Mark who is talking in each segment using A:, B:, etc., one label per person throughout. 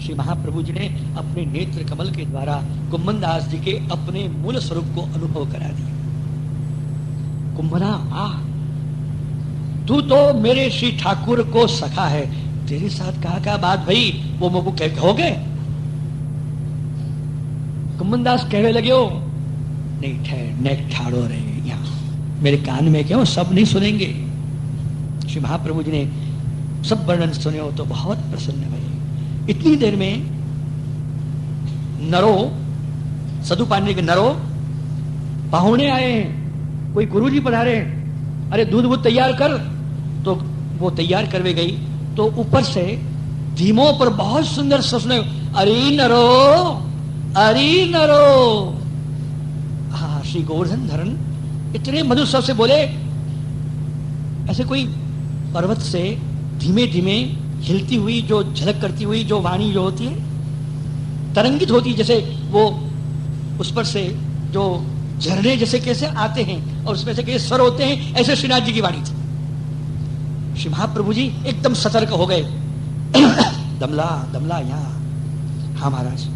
A: श्री महाप्रभु जी ने अपने नेत्र कमल के द्वारा कुंभन दास जी के अपने मूल स्वरूप को अनुभव करा दिया। कुंभना आ, तू तो मेरे श्री ठाकुर को सखा है, तेरे साथ कहा क्या बात भाई, वो मुझको कहोगे? कुंभन दास कहने लगे हो, नहीं ठहर, नेक ठाड़ो रहे यहाँ मेरे कान में, क्यों सब नहीं सुनेंगे। श्री महाप्रभु जी ने सब वर्णन सुने हो तो बहुत प्रसन्न भये। इतनी देर में नरो, सदु पांडे के नरो पाहुणे आए हैं, कोई गुरुजी पधारे हैं, अरे दूध वूध तैयार कर। तो वो तैयार करवे गई तो ऊपर से धीमों पर बहुत सुंदर सुने, अरे नरो, अरे नरो। हाँ, श्री गोवर्धन धरण इतने मधुर स्वर से बोले, ऐसे कोई पर्वत से धीमे धीमे हिलती हुई जो झलक करती हुई जो वाणी जो होती है, तरंगित होती है, जैसे वो उस पर से जो झरने जैसे कैसे आते हैं और उसमें से कैसे स्वर होते हैं, ऐसे श्रीनाथ जी की वाणी थी। श्री महाप्रभु जी एकदम सतर्क हो गए। दमला दमला यहाँ, हाँ महाराज,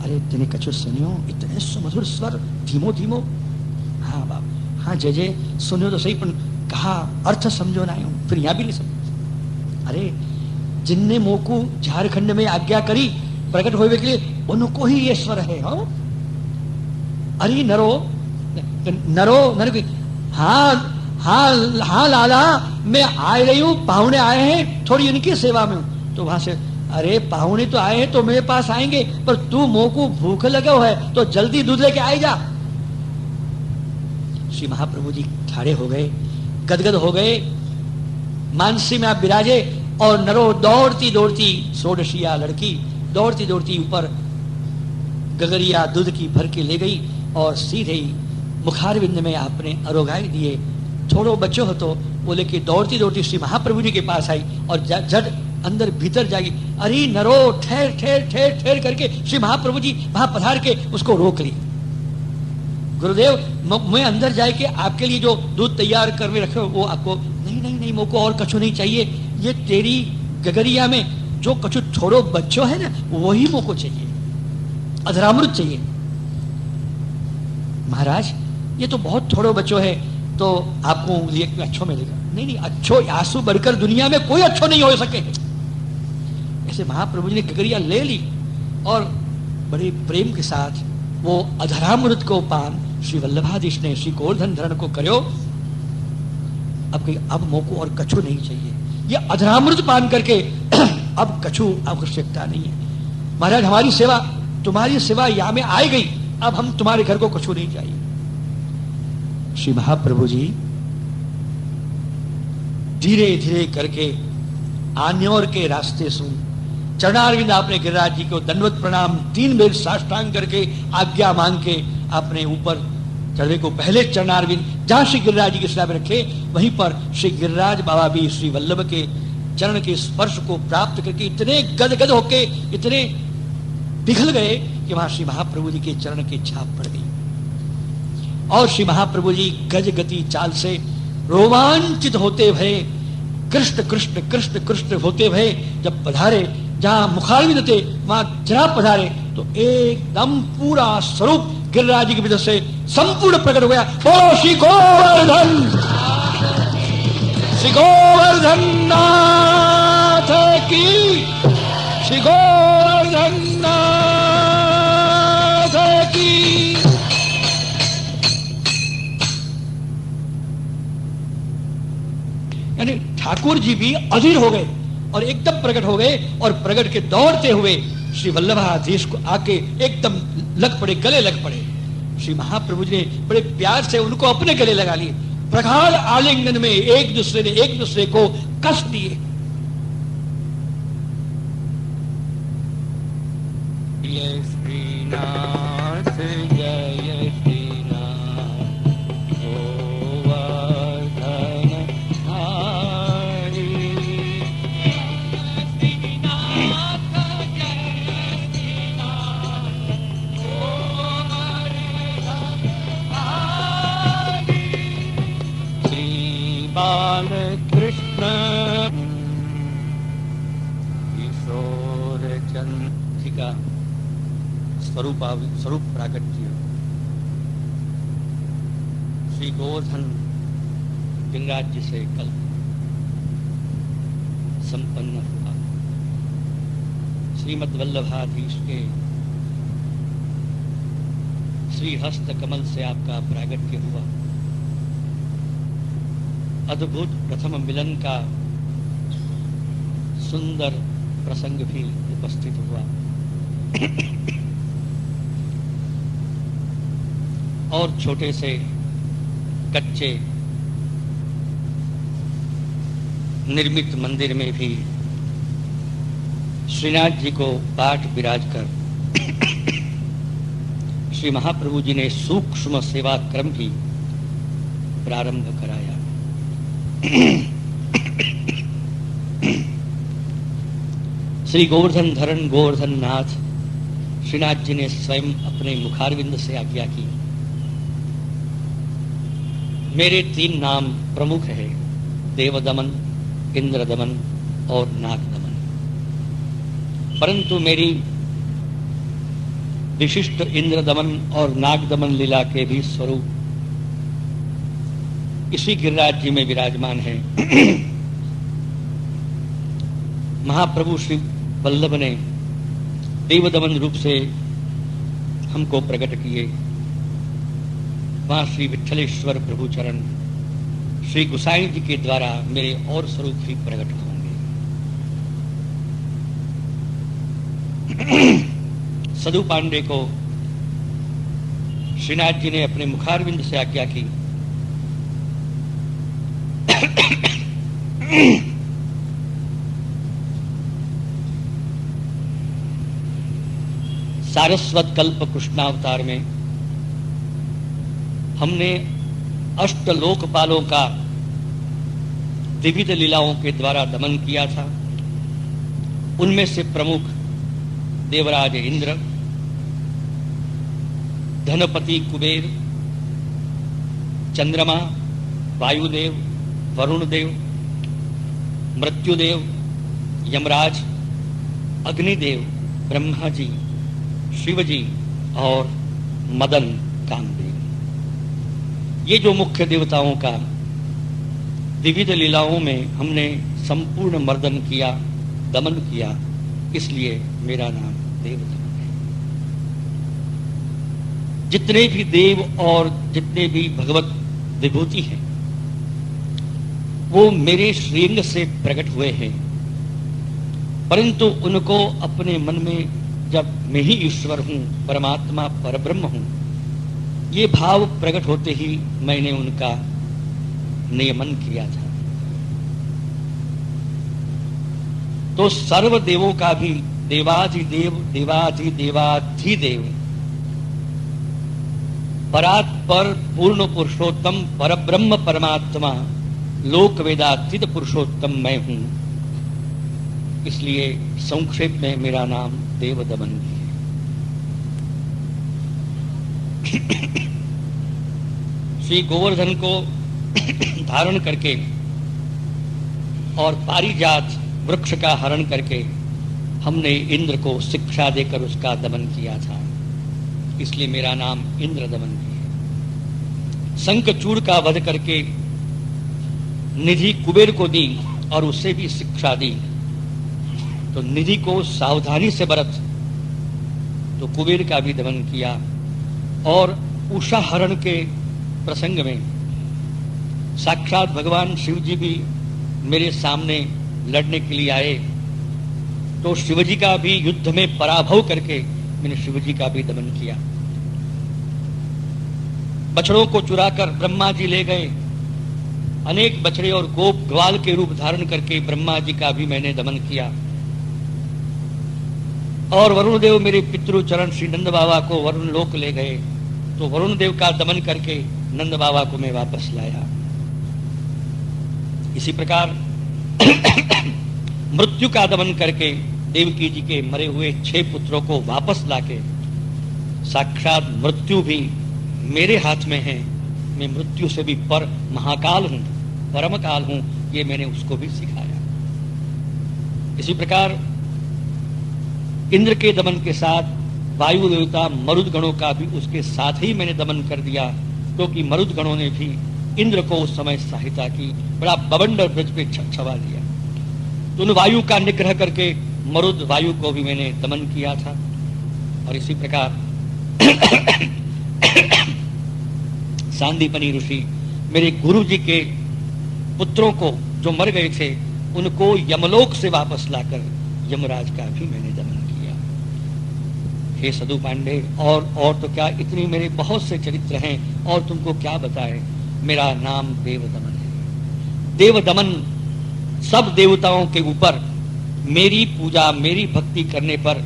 A: अरे तेने कछु सुनियो, इतने सुमधुर स्वर, धीमो धीमो। हाँ बाप, हाँ जय जय, सुनियो तो सही, पर कहा अर्थ समझो ना आयो, फिर यहाँ भी नहीं समझ। अरे जिनने मोकू झारखंड में आज्ञा करी प्रकट होने के लिए, उनको ही ये स्वर है। हो अरे नरो नरो नरो, हाँ हाँ हाँ लाला, मैं आ रही हूं, पाहुणे आए हैं, थोड़ी उनकी सेवा में हूं। तो वहां से, अरे पाहुणे तो आए हैं तो मेरे पास आएंगे, पर तू मोकू भूख लगा हुआ है तो जल्दी दूध लेके आए जा। श्री महाप्रभु जी ठाड़े हो गए, गदगद हो गए, मानसी में आप विराजे, और नरो दौड़ती दौड़ती, षोडशिया लड़की दौड़ती दौड़ती ऊपर गगरिया दूध की भर के ले गई और सीधे ही मुखारविंद में आपने अरोगाई दिए। छोड़ो बच्चों हो तो वो लेके दौड़ती दौड़ती श्री महाप्रभु जी के पास आई और झट अंदर भीतर जाएगी। अरे नरो, ठहर ठहर ठहर ठहर करके श्री महाप्रभु जी वहां पधार के उसको रोक ली। गुरुदेव, मैं अंदर जाए के आपके लिए जो दूध तैयार करके रखे हो वो आपको, नहीं नहीं नहीं, मुझको और कछु नहीं चाहिए, ये तेरी गगरिया में जो कछु छोड़ो बच्चों है ना, वही मुझको चाहिए, अधरामृत चाहिए। महाराज, ये तो बहुत थोड़ो बच्चों है, तो आपको ये अच्छो मिलेगा। नहीं नहीं, अच्छो आंसू बढ़कर दुनिया में कोई अच्छो नहीं हो सके। ऐसे महाप्रभु जी ने गगरिया ले ली और बड़े प्रेम के साथ वो अधरामृत को पान श्री वल्लभाधीश ने श्री गोवर्धन धरण को करो। अब कहीं अब मोको और कछु नहीं चाहिए, ये अधरामृत पान करके अब कछु आवश्यकता नहीं है। महाराज, हमारी सेवा, तुम्हारी सेवा यहाँ में आई गई, अब हम तुम्हारे घर को कछु नहीं चाहिए। श्री महाप्रभु जी धीरे धीरे करके आन्योर के रास्ते से चरणारविंद आपने गिरिराज जी को दंडवत प्रणाम 3 बेर साष्टांग करके आज्ञा मांग के आपने ऊपर चढ़े को पहले चरणारविंद जहां श्री गिरिराज जी के स्लैब रखे, वहीं पर श्री गिरिराज बाबा भी श्री वल्लभ के चरण के स्पर्श को प्राप्त करके इतने गदगद होके, इतने पिघल गए कि वहां श्री महाप्रभु जी के चरण की छाप पड़ गई। और श्री महाप्रभु जी गज गति चाल से रोमांचित होते भये, कृष्ण कृष्ण कृष्ण कृष्ण होते भये जब पधारे, जहां मुखारविंद थे वहां जनाब पधारे, तो एकदम पूरा स्वरूप गिरिराज जी की वजह से संपूर्ण प्रकट हो गया। बोलो श्री गोवर्धन, श्री गोवर्धन नाथ की, श्री गोवर्धन नाथ की। यानी ठाकुर जी भी अधीर हो गए और एकदम प्रकट हो गए, और प्रकट के दौड़ते हुए श्री वल्लभाधीश को आके एकदम लग पड़े, गले लग पड़े। श्री महाप्रभु जी ने बड़े प्यार से उनको अपने गले लगा लिए, प्रगाढ़ आलिंगन में एक दूसरे को कस दिए।
B: जय श्रीनाथ, जय श्रीनाथ, गोवर्धन हरि। श्री बालकृष्ण किशोर चंद्र
A: का स्वरूप प्राकट्य श्री गोवर्धन गंगाज जी से कल संपन्न हुआ। श्रीमद् वल्लभाधीश के श्री हस्त कमल से आपका प्रागट्य हुआ। अद्भुत प्रथम मिलन का सुंदर प्रसंग भी उपस्थित हुआ। और छोटे से कच्चे निर्मित मंदिर में भी श्रीनाथ जी को पाठ विराज कर श्री महाप्रभु जी ने सूक्ष्म सेवा क्रम भी प्रारंभ कराया। श्री गोवर्धन धरण गोवर्धन नाथ श्रीनाथ जी ने स्वयं अपने मुखारविंद से आज्ञा की। मेरे 3 नाम प्रमुख है, देवदमन, इंद्रदमन और नागदमन, परंतु मेरी विशिष्ट इंद्रदमन और नागदमन लीला के भी स्वरूप इसी गिरिराज जी में विराजमान है। महाप्रभु श्री वल्लभ ने देवदमन रूप से हमको प्रकट किए। वहां श्री विठलेश्वर प्रभु चरण श्री गुसाई जी के द्वारा मेरे और स्वरूप भी प्रकट होंगे। सदु पांडे को श्रीनाथ जी ने अपने मुखारविंद से आज्ञा की। सारस्वत कल्प कृष्णावतार में हमने अष्ट लोकपालों का विविध लीलाओं के द्वारा दमन किया था। उनमें से प्रमुख देवराज इंद्र, धनपति कुबेर, चंद्रमा, वायुदेव, वरुणदेव, मृत्युदेव, यमराज, अग्निदेव, ब्रह्मा जी, शिव जी और मदन कामदेव, ये जो मुख्य देवताओं का विविध लीलाओं में हमने संपूर्ण मर्दन किया, दमन किया, इसलिए मेरा नाम देवदमन है। जितने भी देव और जितने भी भगवत विभूति हैं वो मेरे श्रीअंग से प्रकट हुए हैं, परंतु उनको अपने मन में जब मैं ही ईश्वर हूं, परमात्मा परब्रह्म हूं, ये भाव प्रकट होते ही मैंने उनका नियमन किया था। तो सर्व देवों का भी देवाधिदेव देवाधिदेवाधिदेव परात्पर पूर्ण पुरुषोत्तम परब्रह्म परमात्मा लोक वेदातीत पुरुषोत्तम मैं हूं। इसलिए संक्षेप में मेरा नाम देवदमन है। श्री गोवर्धन को धारण करके और पारिजात वृक्ष का हरण करके हमने इंद्र को शिक्षा देकर उसका दमन किया था, इसलिए मेरा नाम इंद्रदमन है। शंखचूड़ का वध करके निधि कुबेर को दी और उसे भी शिक्षा दी। तो निधि को सावधानी से बरत, तो कुबेर का भी दमन किया। और उषा हरण के प्रसंग में साक्षात भगवान शिव जी भी मेरे सामने लड़ने के लिए आए, तो शिवजी का भी युद्ध में पराभव करके मैंने शिवजी का भी दमन किया। बछड़ों को चुराकर ब्रह्मा जी ले गए, अनेक बछड़े और गोप ग्वाल के रूप धारण करके ब्रह्मा जी का भी मैंने दमन किया। और वरुण देव मेरे पितृ चरण श्री नंद बाबा को वरुण लोक ले गए, तो वरुण देव का दमन करके नंद बाबा को मैं वापस लाया। इसी प्रकार मृत्यु का दमन करके देवकी जी के मरे हुए 6 पुत्रों को वापस लाके, साक्षात मृत्यु भी मेरे हाथ में है, मैं मृत्यु से भी पर महाकाल हूं, परम काल हूं, ये मैंने उसको भी सिखाया। इसी प्रकार इंद्र के दमन के साथ वायु देवता मरुद गणों का भी उसके साथ ही मैंने दमन कर दिया, क्योंकि मरुद गणों ने भी इंद्र को उस समय सहायता की, बड़ा बवंडर ब्रज पे छवा दिया। तो उन वायु का निग्रह करके मरुद वायु को भी मैंने दमन किया था। और इसी प्रकार सांदीपनी ऋषि मेरे गुरु जी के पुत्रों को जो मर गए थे उनको यमलोक से वापस लाकर यमराज का भी मैंने दमन किया। हे सदु पांडे, और तो क्या, इतनी मेरे बहुत से चरित्र हैं और तुमको क्या बताए। मेरा नाम देवदमन है। देवदमन सब देवताओं के ऊपर मेरी पूजा मेरी भक्ति करने पर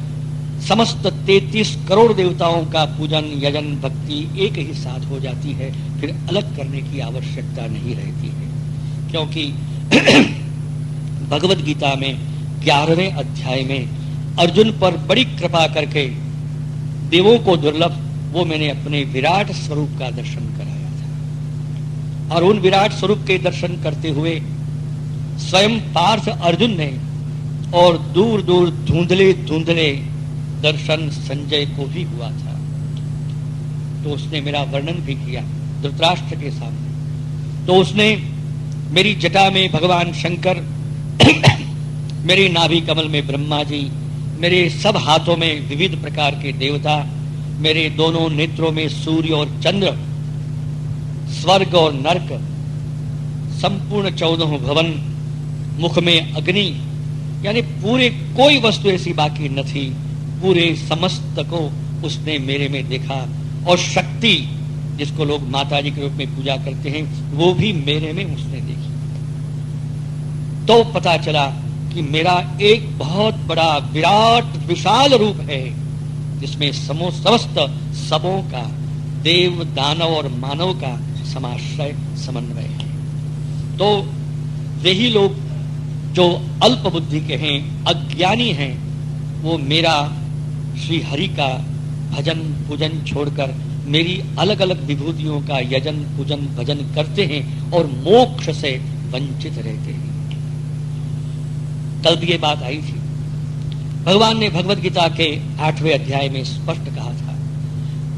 A: समस्त 33 करोड़ देवताओं का पूजन यजन भक्ति एक ही साथ हो जाती है, फिर अलग करने की आवश्यकता नहीं रहती है। क्योंकि भगवत गीता में 11वें अध्याय में अर्जुन पर बड़ी कृपा करके देवों को दुर्लभ वो मैंने अपने विराट स्वरूप का दर्शन कराया था। और उन विराट स्वरूप के दर्शन करते हुए स्वयं पार्थ अर्जुन ने, और दूर दूर धुंधले धुंधले दर्शन संजय को भी हुआ था। तो उसने मेरा वर्णन भी किया धृतराष्ट्र के सामने। तो उसने मेरी जटा में भगवान शंकर, मेरे नाभि कमल में ब्रह्मा जी, मेरे सब हाथों में विविध प्रकार के देवता, मेरे दोनों नेत्रों में सूर्य और चंद्र, स्वर्ग और नरक, संपूर्ण 14 भवन, मुख में अग्नि, यानी पूरे कोई वस्तु ऐसी बाकी न थी। पूरे समस्त को उसने मेरे में देखा। और शक्ति जिसको लोग माता जी के रूप में पूजा करते हैं वो भी मेरे में उसने देखी। तो पता चला कि मेरा एक बहुत बड़ा विराट विशाल रूप है जिसमें समस्त सबों का, देव दानव और मानव का समाश्रय समन्वय है। तो वही लोग जो अल्प बुद्धि के हैं, अज्ञानी हैं, वो मेरा श्री हरि का भजन पूजन छोड़कर मेरी अलग अलग विभूतियों का यजन पूजन भजन करते हैं और मोक्ष से वंचित रहते हैं। कल भी ये बात आई थी। भगवान ने भगवत गीता के 8वें अध्याय में स्पष्ट कहा था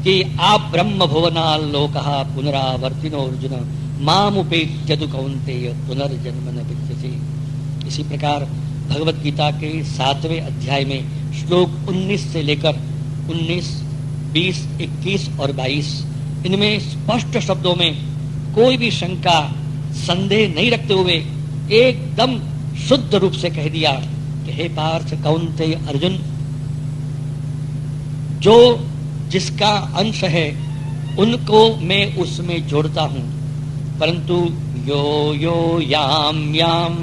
A: कि आप ब्रह्म भुवनाल लोकः पुनरावर्तिनो अर्जुन मामुपेत्य तु कौन्तेय पुनर्जन्म न विद्यते। इसी प्रकार भगवत गीता के 7वें अध्याय में श्लोक 19 से लेकर 19, 20, 21 और 22 इनमें स्पष्ट शब्दों में कोई भी शंका संदेह नहीं रखते हुए एकदम शुद्ध रूप से कह दिया कि हे पार्थ कौन्तेय अर्जुन, जो जिसका अंश है उनको मैं उसमें जोड़ता हूं, परंतु यो यो याम याम,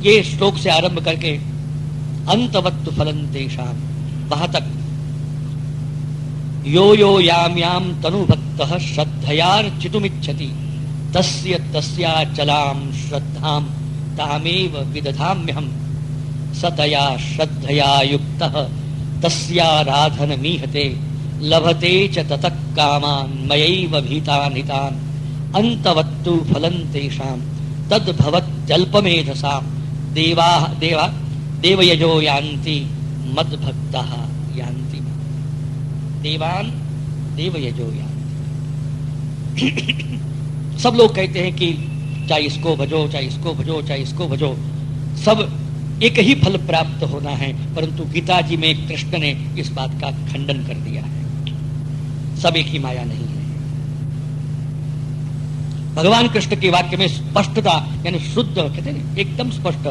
A: ये श्लोक से आरंभ करके अंतवत्तु फलं तेषाम, वहां तक यो यो याम याम तनुभक्तः श्रद्धयार्चितुमिच्छति तस्य तस्याचलां श्रद्धां तामेव विदधाम्यहम् सतया श्रद्धया युक्तः तस्याराधनमीहते लभते च ततः कामान् मयैव भीतान् हितान् अंतवत्तु फलं तेषां तद्भवत्यल्पमेधसां देवयजो यान्ति मद्भक्ताः यान्ति देवान देवयजो यान्ति। सब लोग कहते हैं कि चाहे इसको भजो, चाहे इसको भजो, चाहे इसको भजो, सब एक ही फल प्राप्त होना है। परंतु गीता जी में कृष्ण ने इस बात का खंडन कर दिया है। सब एक ही माया नहीं है। भगवान कृष्ण के वाक्य में स्पष्टता यानी शुद्ध कहते हैं एकदम स्पष्ट,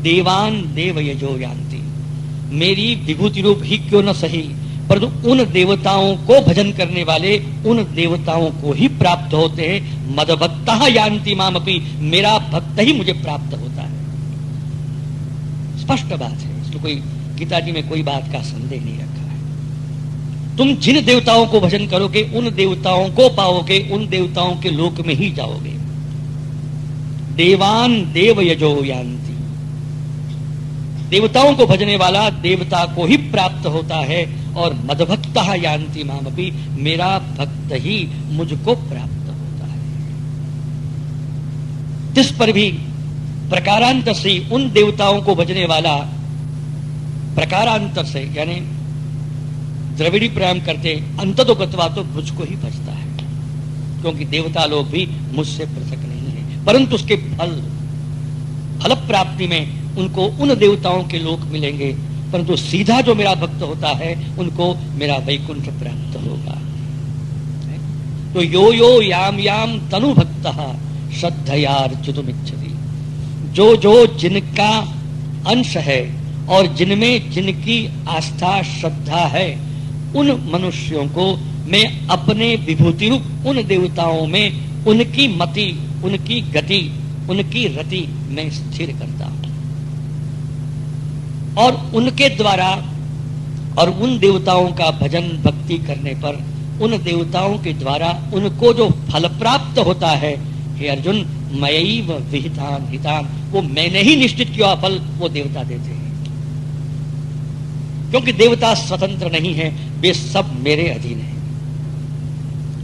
A: देवान देवयजो यान्ति। मेरी विभूति रूप ही क्यों न सही, परंतु उन देवताओं को भजन करने वाले उन देवताओं को ही प्राप्त होते हैं। मदभक्तः यान्ति मामपि, मेरा भक्त ही मुझे प्राप्त होता है। स्पष्ट बात है, इसमें कोई गीता जी में कोई बात का संदेह नहीं रखा है। तुम जिन देवताओं को भजन करोगे उन देवताओं को पाओगे, उन देवताओं के लोक में ही जाओगे। देवान देवयजो यान्ति, देवताओं को भजने वाला देवता को ही प्राप्त होता है। और मदभक्तः यान्ति मामपि, मेरा भक्त ही मुझको प्राप्त होता है। इस पर भी प्रकारांत से उन देवताओं को भजने वाला प्रकारांतर से यानी द्रविड़ी प्राणायाम करते अंततो गत्वा तो मुझको ही बचता है, क्योंकि देवता लोग भी मुझसे पृथक नहीं है, परंतु उसके फल प्राप्ति में उनको उन देवताओं के लोक मिलेंगे, परंतु सीधा जो मेरा भक्त होता है उनको मेरा वैकुंठ प्राप्त होगा। तो यो यो याम याम तनु भक्तः श्रद्धयार्चितुमिच्छति, जो जो जिनका अंश है और जिनमें जिनकी आस्था श्रद्धा है, उन मनुष्यों को मैं अपने विभूति रूप उन देवताओं में उनकी मति, उनकी गति, उनकी रति मैं स्थिर करता हूं, और उनके द्वारा और उन देवताओं का भजन भक्ति करने पर उन देवताओं के द्वारा उनको जो फल प्राप्त होता है, हे अर्जुन मयैव विहितान हितान, वो मैंने ही निश्चित किया फल वो देवता देते हैं, क्योंकि देवता स्वतंत्र नहीं है, वे सब मेरे अधीन हैं।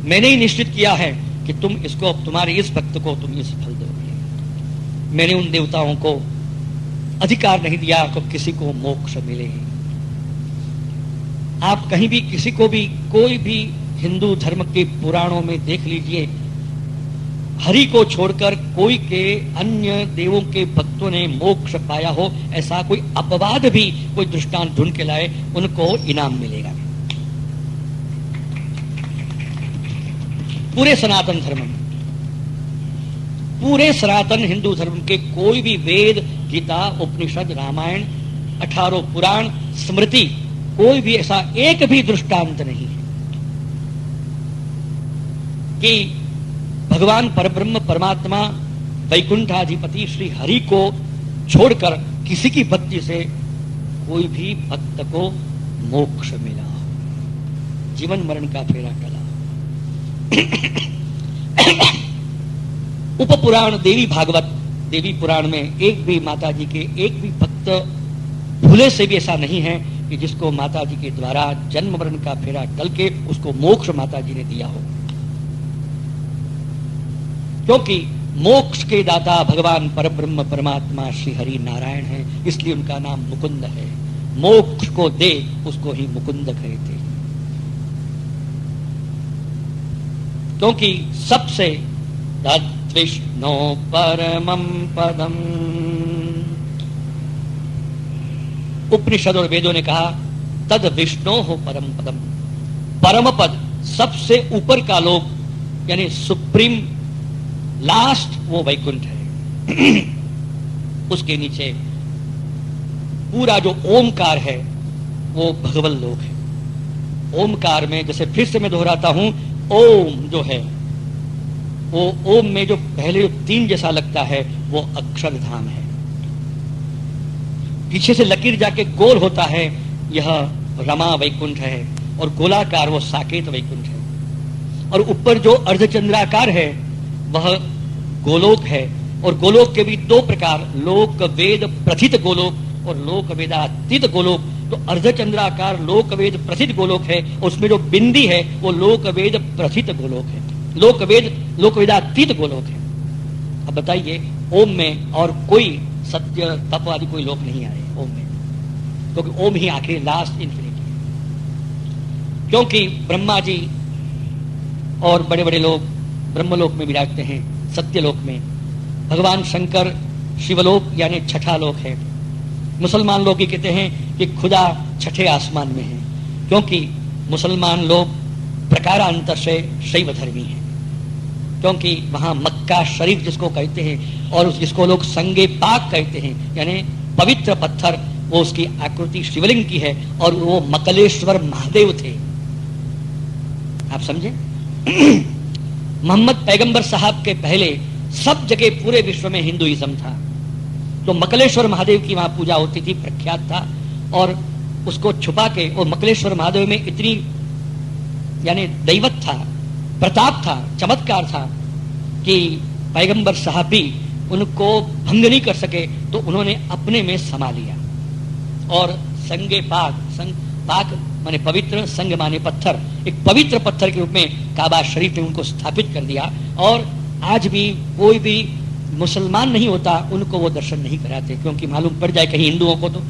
A: मैंने ही निश्चित किया है कि तुम इसको, तुम्हारे इस भक्त को तुम इस फल दोगे। मैंने उन देवताओं को अधिकार नहीं दिया कि किसी को मोक्ष मिले। आप कहीं भी किसी को भी कोई भी हिंदू धर्म के पुराणों में देख लीजिए, हरि को छोड़कर कोई के अन्य देवों के भक्तों ने मोक्ष पाया हो, ऐसा कोई अपवाद भी कोई दृष्टांत ढूंढ के लाए, उनको इनाम मिलेगा। पूरे सनातन धर्म में, पूरे सनातन हिंदू धर्म के कोई भी वेद, गीता, उपनिषद, रामायण, 18 पुराण, स्मृति, कोई भी ऐसा एक भी दृष्टांत नहीं है कि भगवान परब्रह्म परमात्मा वैकुंठाधिपति श्री हरि को छोड़कर किसी की भक्ति से कोई भी भक्त को मोक्ष मिला, जीवन मरण का फेरा टला। उप पुराण देवी भागवत, देवी पुराण में एक भी माता जी के एक भी भक्त भूले से भी ऐसा नहीं है कि जिसको माता जी के द्वारा जन्म मरण का फेरा टल के उसको मोक्ष माता जी ने दिया हो, क्योंकि मोक्ष के दाता भगवान परब्रह्म परमात्मा श्री हरि नारायण है, इसलिए उनका नाम मुकुंद है। मोक्ष को दे उसको ही मुकुंद कहते, क्योंकि सबसे तद्विष्णो परमं पदम, उपनिषद और वेदों ने कहा तद विष्णो हो परम पदम, परम पद सबसे ऊपर का लोक यानी सुप्रीम लास्ट वो वैकुंठ है। उसके नीचे पूरा जो ओमकार है वो भगवल लोक है। ओमकार में जैसे फिर से मैं दोहराता हूं, ओम जो है वो ओम में जो पहले जो 3 जैसा लगता है वो अक्षरधाम है, पीछे से लकीर जाके गोल होता है यह रमा वैकुंठ है, और गोलाकार वो साकेत वैकुंठ है, और ऊपर जो अर्धचंद्राकार है वह गोलोक है। और गोलोक के भी 2 प्रकार, लोक वेद प्रथित गोलोक और लोक वेदातीत गोलोक। तो अर्धचंद्राकार लोक वेद प्रथित गोलोक है, उसमें जो बिंदी है वो लोक वेद प्रथित गोलोक है, लोक वेदातीत गोलोक है। अब बताइए ओम में और कोई सत्य तप आदि कोई लोक नहीं आए ओम में, क्योंकि ओम ही आखिर लास्ट इन्फिनिटी है। क्योंकि ब्रह्मा जी और बड़े बड़े लोग ब्रह्मलोक में विराजते हैं, सत्यलोक में भगवान शंकर शिवलोक यानी छठा लोक है। मुसलमान लोग ये कहते हैं कि खुदा छठे आसमान में है, क्योंकि मुसलमान लोग प्रकारांतर से शैव धर्मी है, क्योंकि वहां मक्का शरीफ जिसको कहते हैं और जिसको लोग संगे पाक कहते हैं यानी पवित्र पत्थर, वो उसकी आकृति शिवलिंग की है, और वो मकलेश्वर महादेव थे। आप समझे? मोहम्मद पैगंबर साहब के पहले सब जगह पूरे विश्व में हिंदुइज्म था, तो मकलेश्वर महादेव की वहां पूजा होती थी, प्रख्यात था। और उसको छुपा के, और मकलेश्वर महादेव में इतनी यानी दैवत था, प्रताप था, चमत्कार था कि पैगंबर साहब भी उनको भंग नहीं कर सके, तो उन्होंने अपने में समा लिया और संगे पाक, पाक माने पवित्र, संग माने पत्थर, एक पवित्र पत्थर के रूप में काबा शरीफ में उनको स्थापित कर दिया। और आज भी कोई भी मुसलमान नहीं होता उनको वो दर्शन नहीं कराते, क्योंकि मालूम पड़ जाए कहीं हिंदुओं को तो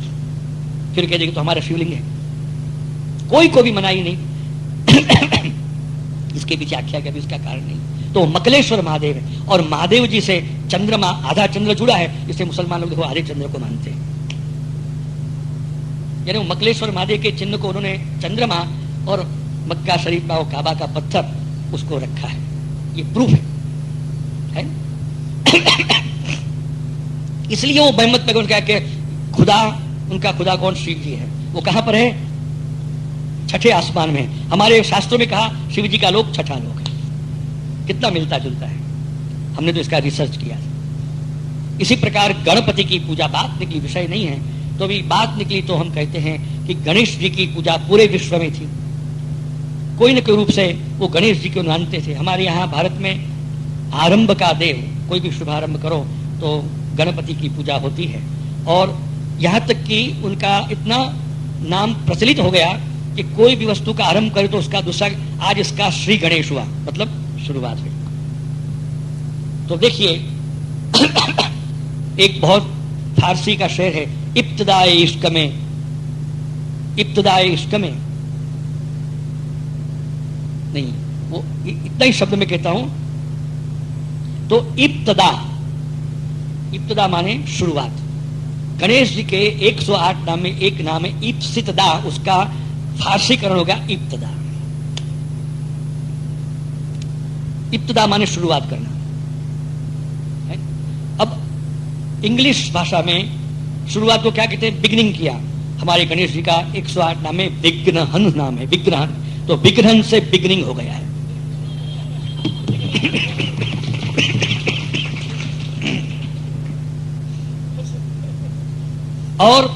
A: फिर कह देगी तो हमारा शिवलिंग है। कोई को भी मनाही नहीं। इसके पीछे आख्या क्या भी इसका कारण नहीं। तो मकलेश्वर महादेव है, और महादेव जी से चंद्रमा, आधा चंद्र जुड़ा है, इससे मुसलमान लोग देखो आधे चंद्र को मानते हैं। यानी वो मकलेश्वर महादेव के चिन्ह को उन्होंने चंद्रमा और मक्का शरीफ का काबा का पत्थर उसको रखा है। ये प्रूफ है? इसलिए वो मोहम्मद पैगंबर कहा कि खुदा, उनका खुदा कौन? शिव जी है। वो कहां पर है? छठे आसमान में। हमारे शास्त्रों में कहा शिव जी का लोक छठा लोक है। कितना मिलता जुलता है। हमने तो इसका रिसर्च किया। इसी प्रकार गणपति की पूजा, बात निकली, विषय नहीं है तो भी बात निकली, तो हम कहते हैं कि गणेश जी की पूजा पूरे विश्व में थी। कोई न कोई रूप से वो गणेश जी को मानते थे। हमारे यहाँ भारत में आरंभ का देव, कोई भी शुभारंभ करो तो गणपति की पूजा होती है। और यहाँ तक कि उनका इतना नाम प्रचलित हो गया कि कोई भी वस्तु का आरंभ करे तो उसका दूसरा, आज इसका श्री गणेश हुआ, मतलब शुरुआत हुई। तो देखिए एक बहुत फारसी का शेर है, इब्तिदाए इश्क में, इब्तिदाए इश्क में नहीं, वो इतना ही शब्द में कहता हूं। तो इब्तिदा, इब्तिदा माने शुरुआत। गणेश जी के 108 नाम में एक नाम है इप्सितदा, उसका फारसीकरण होगा इब्तिदा। इब्तिदा माने शुरुआत करना है। अब इंग्लिश भाषा में शुरुआत को क्या कहते हैं? बिगनिंग किया। हमारे गणेश जी का 108 नाम में विघ्नहन नाम है, विघ्नहन। तो विघ्नहन से बिगनिंग हो गया है। और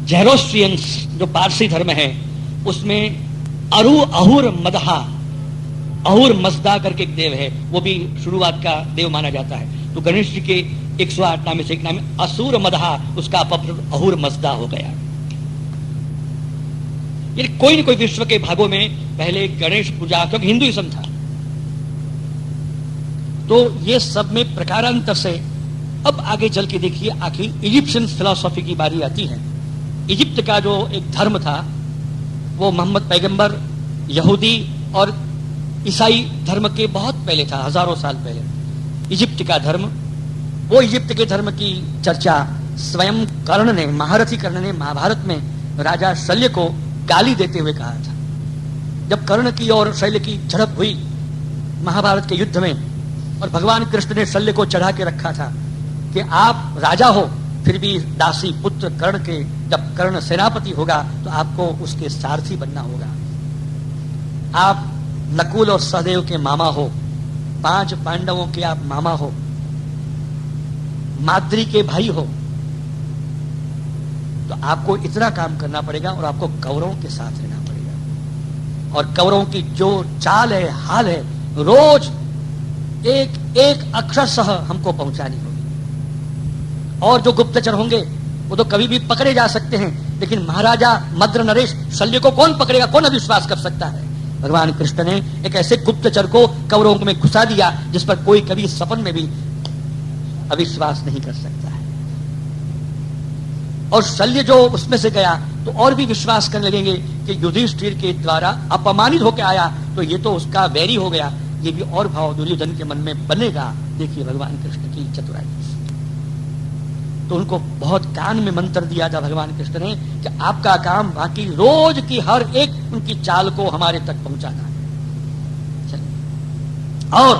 A: जेरोस्ट्रियंस जो पारसी धर्म है उसमें अरु अहुर मदहा, अहुर मजदा करके एक देव है, वो भी शुरुआत का देव माना जाता है। तो गणेश जी के 108 नाम में से एक नाम है असुर मदहा, उसका अपभ्रंश अहुर मजदा हो गया। ये कोई न कोई विश्व के भागों में पहले गणेश पूजा, क्योंकि हिंदुइज्म था, तो ये सब में प्रकारांतर से। अब आगे चल के देखिए, आखिर इजिप्शियन फिलॉसफी की बारी आती है। इजिप्ट का जो एक धर्म था वो मोहम्मद पैगंबर, यहूदी और ईसाई धर्म के बहुत पहले था, हजारों साल पहले। इजिप्ट का धर्म, वो इजिप्ट के धर्म की चर्चा स्वयं कर्ण ने, महारथी कर्ण ने महाभारत में राजा शल्य को गाली देते हुए कहा था। जब कर्ण की और शल्य की झड़प हुई महाभारत के युद्ध में, और भगवान कृष्ण ने शल्य को चढ़ा के रखा था कि आप राजा हो फिर भी दासी पुत्र कर्ण के, जब कर्ण सेनापति होगा तो आपको उसके सारथी बनना होगा। आप नकुल और सहदेव के मामा हो, 5 पांडवों के आप मामा हो, माद्री के भाई हो, तो आपको इतना काम करना पड़ेगा और आपको कौरवों के साथ रहना पड़ेगा। और कौरवों की जो चाल है, हाल है, रोज एक एक अक्षरशः हमको पहुंचानी होगी। और जो गुप्तचर होंगे वो तो कभी भी पकड़े जा सकते हैं, लेकिन महाराजा मद्र नरेश शल्य को कौन पकड़ेगा? कौन अविश्वास कर सकता है? भगवान कृष्ण ने एक ऐसे गुप्तचर को कौरवों में घुसा दिया जिस पर कोई कभी सपन में भी अविश्वास नहीं कर सकता है। और शल्य जो उसमें से गया तो और भी विश्वास करने लगेंगे कि युधिष्ठिर के द्वारा अपमानित होकर आया तो ये तो उसका वैरी हो गया, ये भी और भाव दुर्योधन के मन में बनेगा। देखिए भगवान कृष्ण की चतुराई। तो उनको बहुत कान में मंत्र दिया था भगवान कृष्ण ने कि आपका काम बाकी रोज की हर एक उनकी चाल को हमारे तक पहुंचाना है। और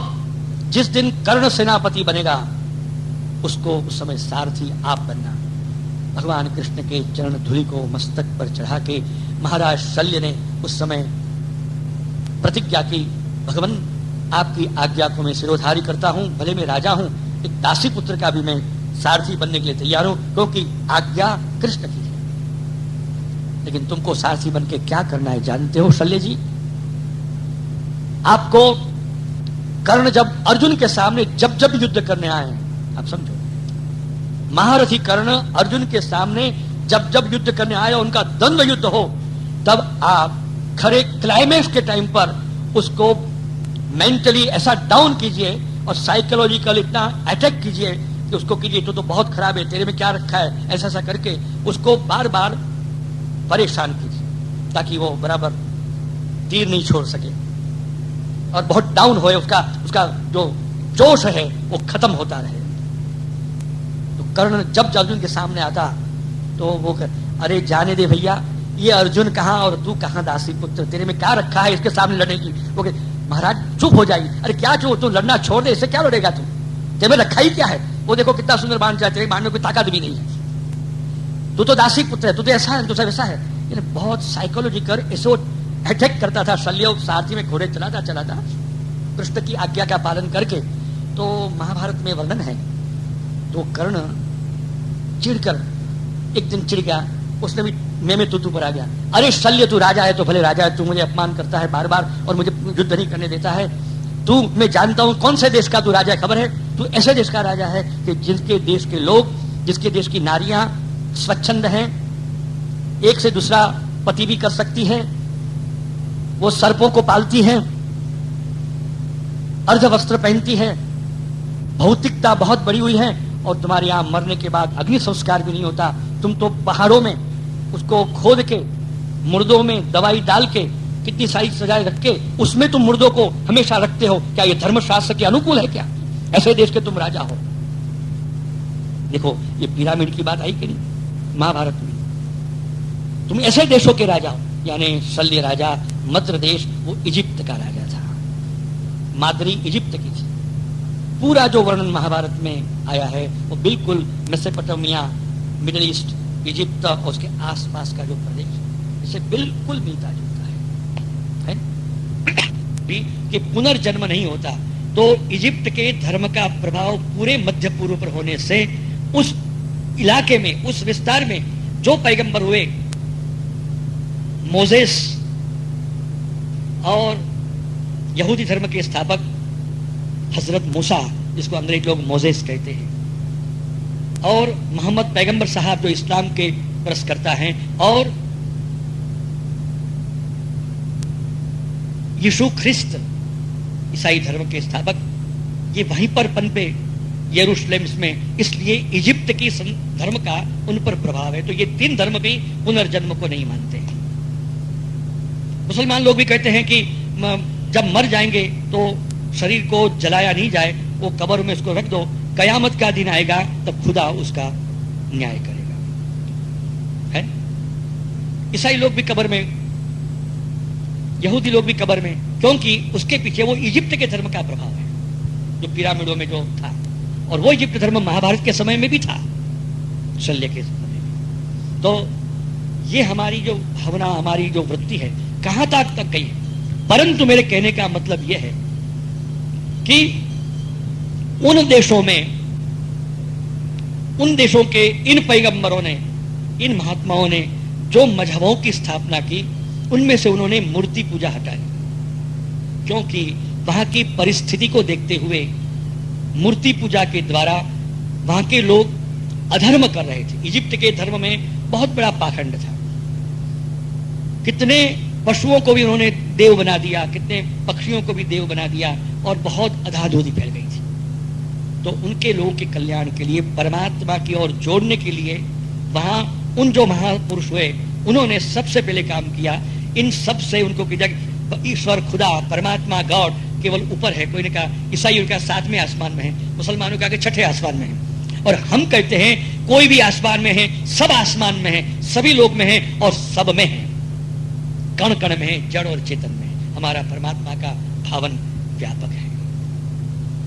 A: जिस दिन कर्ण सेनापति बनेगा उसको उस समय सारथी आप बनना। भगवान कृष्ण के चरण धूलि को मस्तक पर चढ़ा के महाराज शल्य ने उस समय प्रतिज्ञा की, भगवान आपकी आज्ञा को मैं सिरोधारी करता हूं, भले मैं राजा हूं, एक दासी पुत्र का भी मैं सारथी बनने के लिए तैयार हूं, क्योंकि आज्ञा कृष्ण की है। लेकिन तुमको सारथी बन के क्या करना है जानते हो शल्य जी? आपको कर्ण जब अर्जुन के सामने जब जब युद्ध करने आए, आप समझो, महारथी कर्ण अर्जुन के सामने जब जब युद्ध करने आए, उनका द्वंद्व युद्ध हो, तब आप खरे क्लाइमेक्स के टाइम पर उसको मेंटली ऐसा डाउन कीजिए और साइकोलॉजिकल इतना अटैक कीजिए कि उसको कीजिए तो बहुत खराब है, तेरे में क्या रखा है, ऐसा ऐसा करके उसको बार बार परेशान कीजिए ताकि वो बराबर तीर नहीं छोड़ सके और बहुत डाउन होए, उसका जो जोश है वो खत्म होता रहे। तो कर्ण जब अर्जुन के सामने आता तो वो अरे जाने दे भैया, ये अर्जुन कहाँ और तू कहाँ दासी पुत्र, तेरे में क्या रखा है इसके सामने लड़ने की। वो महाराज चुप हो जाइए, अरे क्या चुप, तू लड़ना छोड़ दे, इससे क्या लड़ेगा तू, तेरे में रखा ही क्या है। वो देखो कितना सुंदर बाण चाहे, तेरे बाण में कोई ताकत भी नहीं है, तू तो दासी पुत्र है, तू तो ऐसा है, तू सब ऐसा है। बहुत साइकोलॉजिकल ऐसे अटैक करता था शल्य सारथी में घोड़े चलाता कृष्ण की आज्ञा का पालन करके। तो महाभारत में वर्णन है। तो कर्ण चिढ़कर एक दिन चिढ़ गया, उसने भी मैं तू पर आ गया। अरे शल्य तू राजा है तो भले राजा है, तू मुझे अपमान करता है बार बार और मुझे युद्ध नहीं करने देता है। तू, मैं जानता हूं कौन से देश का तू राजा है, खबर है, तू ऐसे देश का राजा है कि जिसके देश के लोग, जिसके देश की नारियां स्वच्छंद हैं, एक से दूसरा पति भी कर सकती है, वो सर्पों को पालती हैं, अर्ध वस्त्र पहनती है, भौतिकता बहुत बड़ी हुई है, और तुम्हारे यहां मरने के बाद अग्नि संस्कार भी नहीं होता। तुम तो पहाड़ों में उसको खोद के मुर्दों में दवाई डाल के कितनी सारी सजाएं रख के उसमें तुम मुर्दों को हमेशा रखते हो। क्या ये धर्मशास्त्र के अनुकूल है क्या? ऐसे देश के तुम राजा हो। देखो ये पिरामिड की बात आई कि नहीं महाभारत में। तुम ऐसे देशों के राजा हो, यानी शल्य राजा मद्र देश, वो इजिप्त का राजा था, माद्री इजिप्त की थी। पूरा जो वर्णन महाभारत में आया है वो बिल्कुल मेसोपोटामिया, मिडिल ईस्ट, इजिप्त और उसके आसपास का जो प्रदेश, इसे बिल्कुल मिलता जुलता है कि पुनर्जन्म नहीं होता। तो इजिप्त के धर्म का प्रभाव पूरे मध्य पूर्व पर होने से उस इलाके में, उस विस्तार में जो पैगंबर हुए, मोजेस और यहूदी धर्म के स्थापक हजरत मूसा, जिसको अंग्रेज लोग मोजेस कहते हैं, और मोहम्मद पैगंबर साहब जो इस्लाम के परस करता है, और यीशु ख्रिस्त ईसाई धर्म के स्थापक, ये वहीं पर पनपे यरूशलेम में, इसलिए इजिप्त की धर्म का उन पर प्रभाव है। तो ये तीन धर्म भी पुनर्जन्म को नहीं मानते हैं। मुसलमान लोग भी कहते हैं कि जब मर जाएंगे तो शरीर को जलाया नहीं जाए, वो कब्र में उसको रख दो, कयामत का दिन आएगा तब खुदा उसका न्याय करेगा। है ईसाई लोग भी कब्र में, यहूदी लोग भी कब्र में, क्योंकि उसके पीछे वो इजिप्त के धर्म का प्रभाव है जो पिरामिडों में जो था, और वो इजिप्त धर्म महाभारत के समय में भी था, शल्य के समय में। तो ये हमारी जो भावना, हमारी जो वृत्ति है कहां तक गई है। परंतु मेरे कहने का मतलब यह है कि उन देशों में, उन देशों के इन पैगंबरों ने, इन महात्माओं ने जो मजहबों की स्थापना की, उनमें से उन्होंने मूर्ति पूजा हटाई, क्योंकि वहां की परिस्थिति को देखते हुए मूर्ति पूजा के द्वारा वहां के लोग अधर्म कर रहे थे। इजिप्त के धर्म में बहुत बड़ा पाखंड था, कितने पशुओं को भी उन्होंने देव बना दिया, कितने पक्षियों को भी देव बना दिया, और बहुत अधाधोधी फैल गई थी। तो उनके लोगों के कल्याण के लिए, परमात्मा की ओर जोड़ने के लिए, वहां उन जो महापुरुष हुए उन्होंने सबसे पहले काम किया, इन सब से उनको किया ईश्वर, खुदा, परमात्मा, गॉड केवल ऊपर है। कोई ने कहा ईसाइयों का 7वें आसमान में है, मुसलमानों का 6ठे आसमान में है, और हम कहते हैं कोई भी आसमान में है, सब आसमान में है, सभी लोक में है और सब में है, कण कण में है, जड़ और चेतन में है। हमारा परमात्मा का भावन व्यापक है,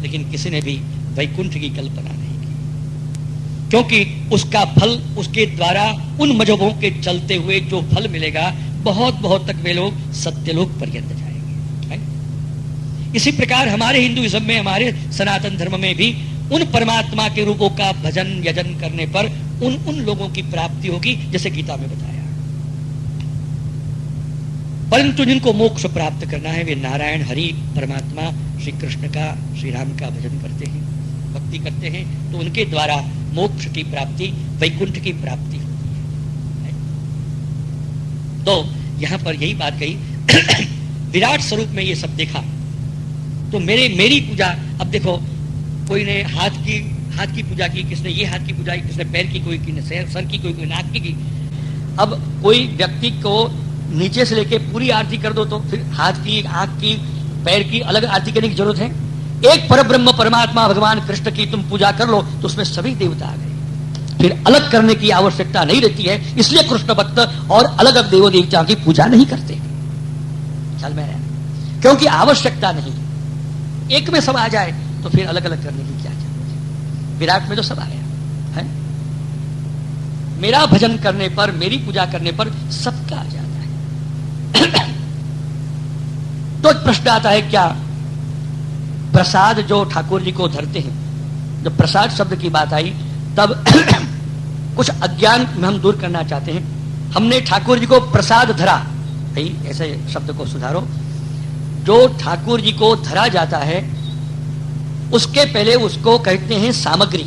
A: लेकिन किसी ने भी वैकुंठ की कल्पना नहीं की, क्योंकि उसका फल, उसके द्वारा उन मजहबों के चलते हुए जो फल मिलेगा, बहुत बहुत तक वे लोग सत्यलोक पर्यंत जाएंगे। इसी प्रकार हमारे हिंदुइज्म में, हमारे सनातन धर्म में भी उन परमात्मा के रूपों का भजन यजन करने पर उन लोगों की प्राप्ति होगी, जैसे गीता में बताया। परंतु जिनको मोक्ष प्राप्त करना है वे नारायण, हरि, परमात्मा, श्री कृष्ण का, श्री राम का भजन करते हैं, भक्ति करते हैं, तो उनके द्वारा मोक्ष की प्राप्ति, वैकुंठ की प्राप्ति होती है। तो यहां पर यही बात कही विराट स्वरूप में ये सब देखा। तो मेरी पूजा, अब देखो कोई ने हाथ की पूजा की, किसने ये हाथ की पूजा की, किसने पैर की, कोई सर की, कोई नाक की। अब कोई व्यक्ति को नीचे से लेके पूरी आरती कर दो तो फिर हाथ की, आंख की, पैर की अलग आरती करने की जरूरत है? एक परब्रह्म परमात्मा भगवान कृष्ण की तुम पूजा कर लो तो उसमें सभी देवता आ गए, फिर अलग करने की आवश्यकता नहीं रहती है। इसलिए कृष्ण भक्त और अलग अलग देव देवताओं की पूजा नहीं करते, ख्याल में आया? क्योंकि आवश्यकता नहीं, एक में सब आ जाए तो फिर अलग अलग करने की क्या जरूरत है? विराट में तो सब आया है। मेरा भजन करने पर, मेरी पूजा करने पर सबका आ जाता है। तो प्रश्न आता है, क्या प्रसाद जो ठाकुर जी को धरते हैं, जब प्रसाद शब्द की बात आई तब कुछ अज्ञान में हम दूर करना चाहते हैं। हमने ठाकुर जी को प्रसाद धरा, भाई ऐसे शब्द को सुधारो। जो ठाकुर जी को धरा जाता है उसके पहले उसको कहते हैं सामग्री।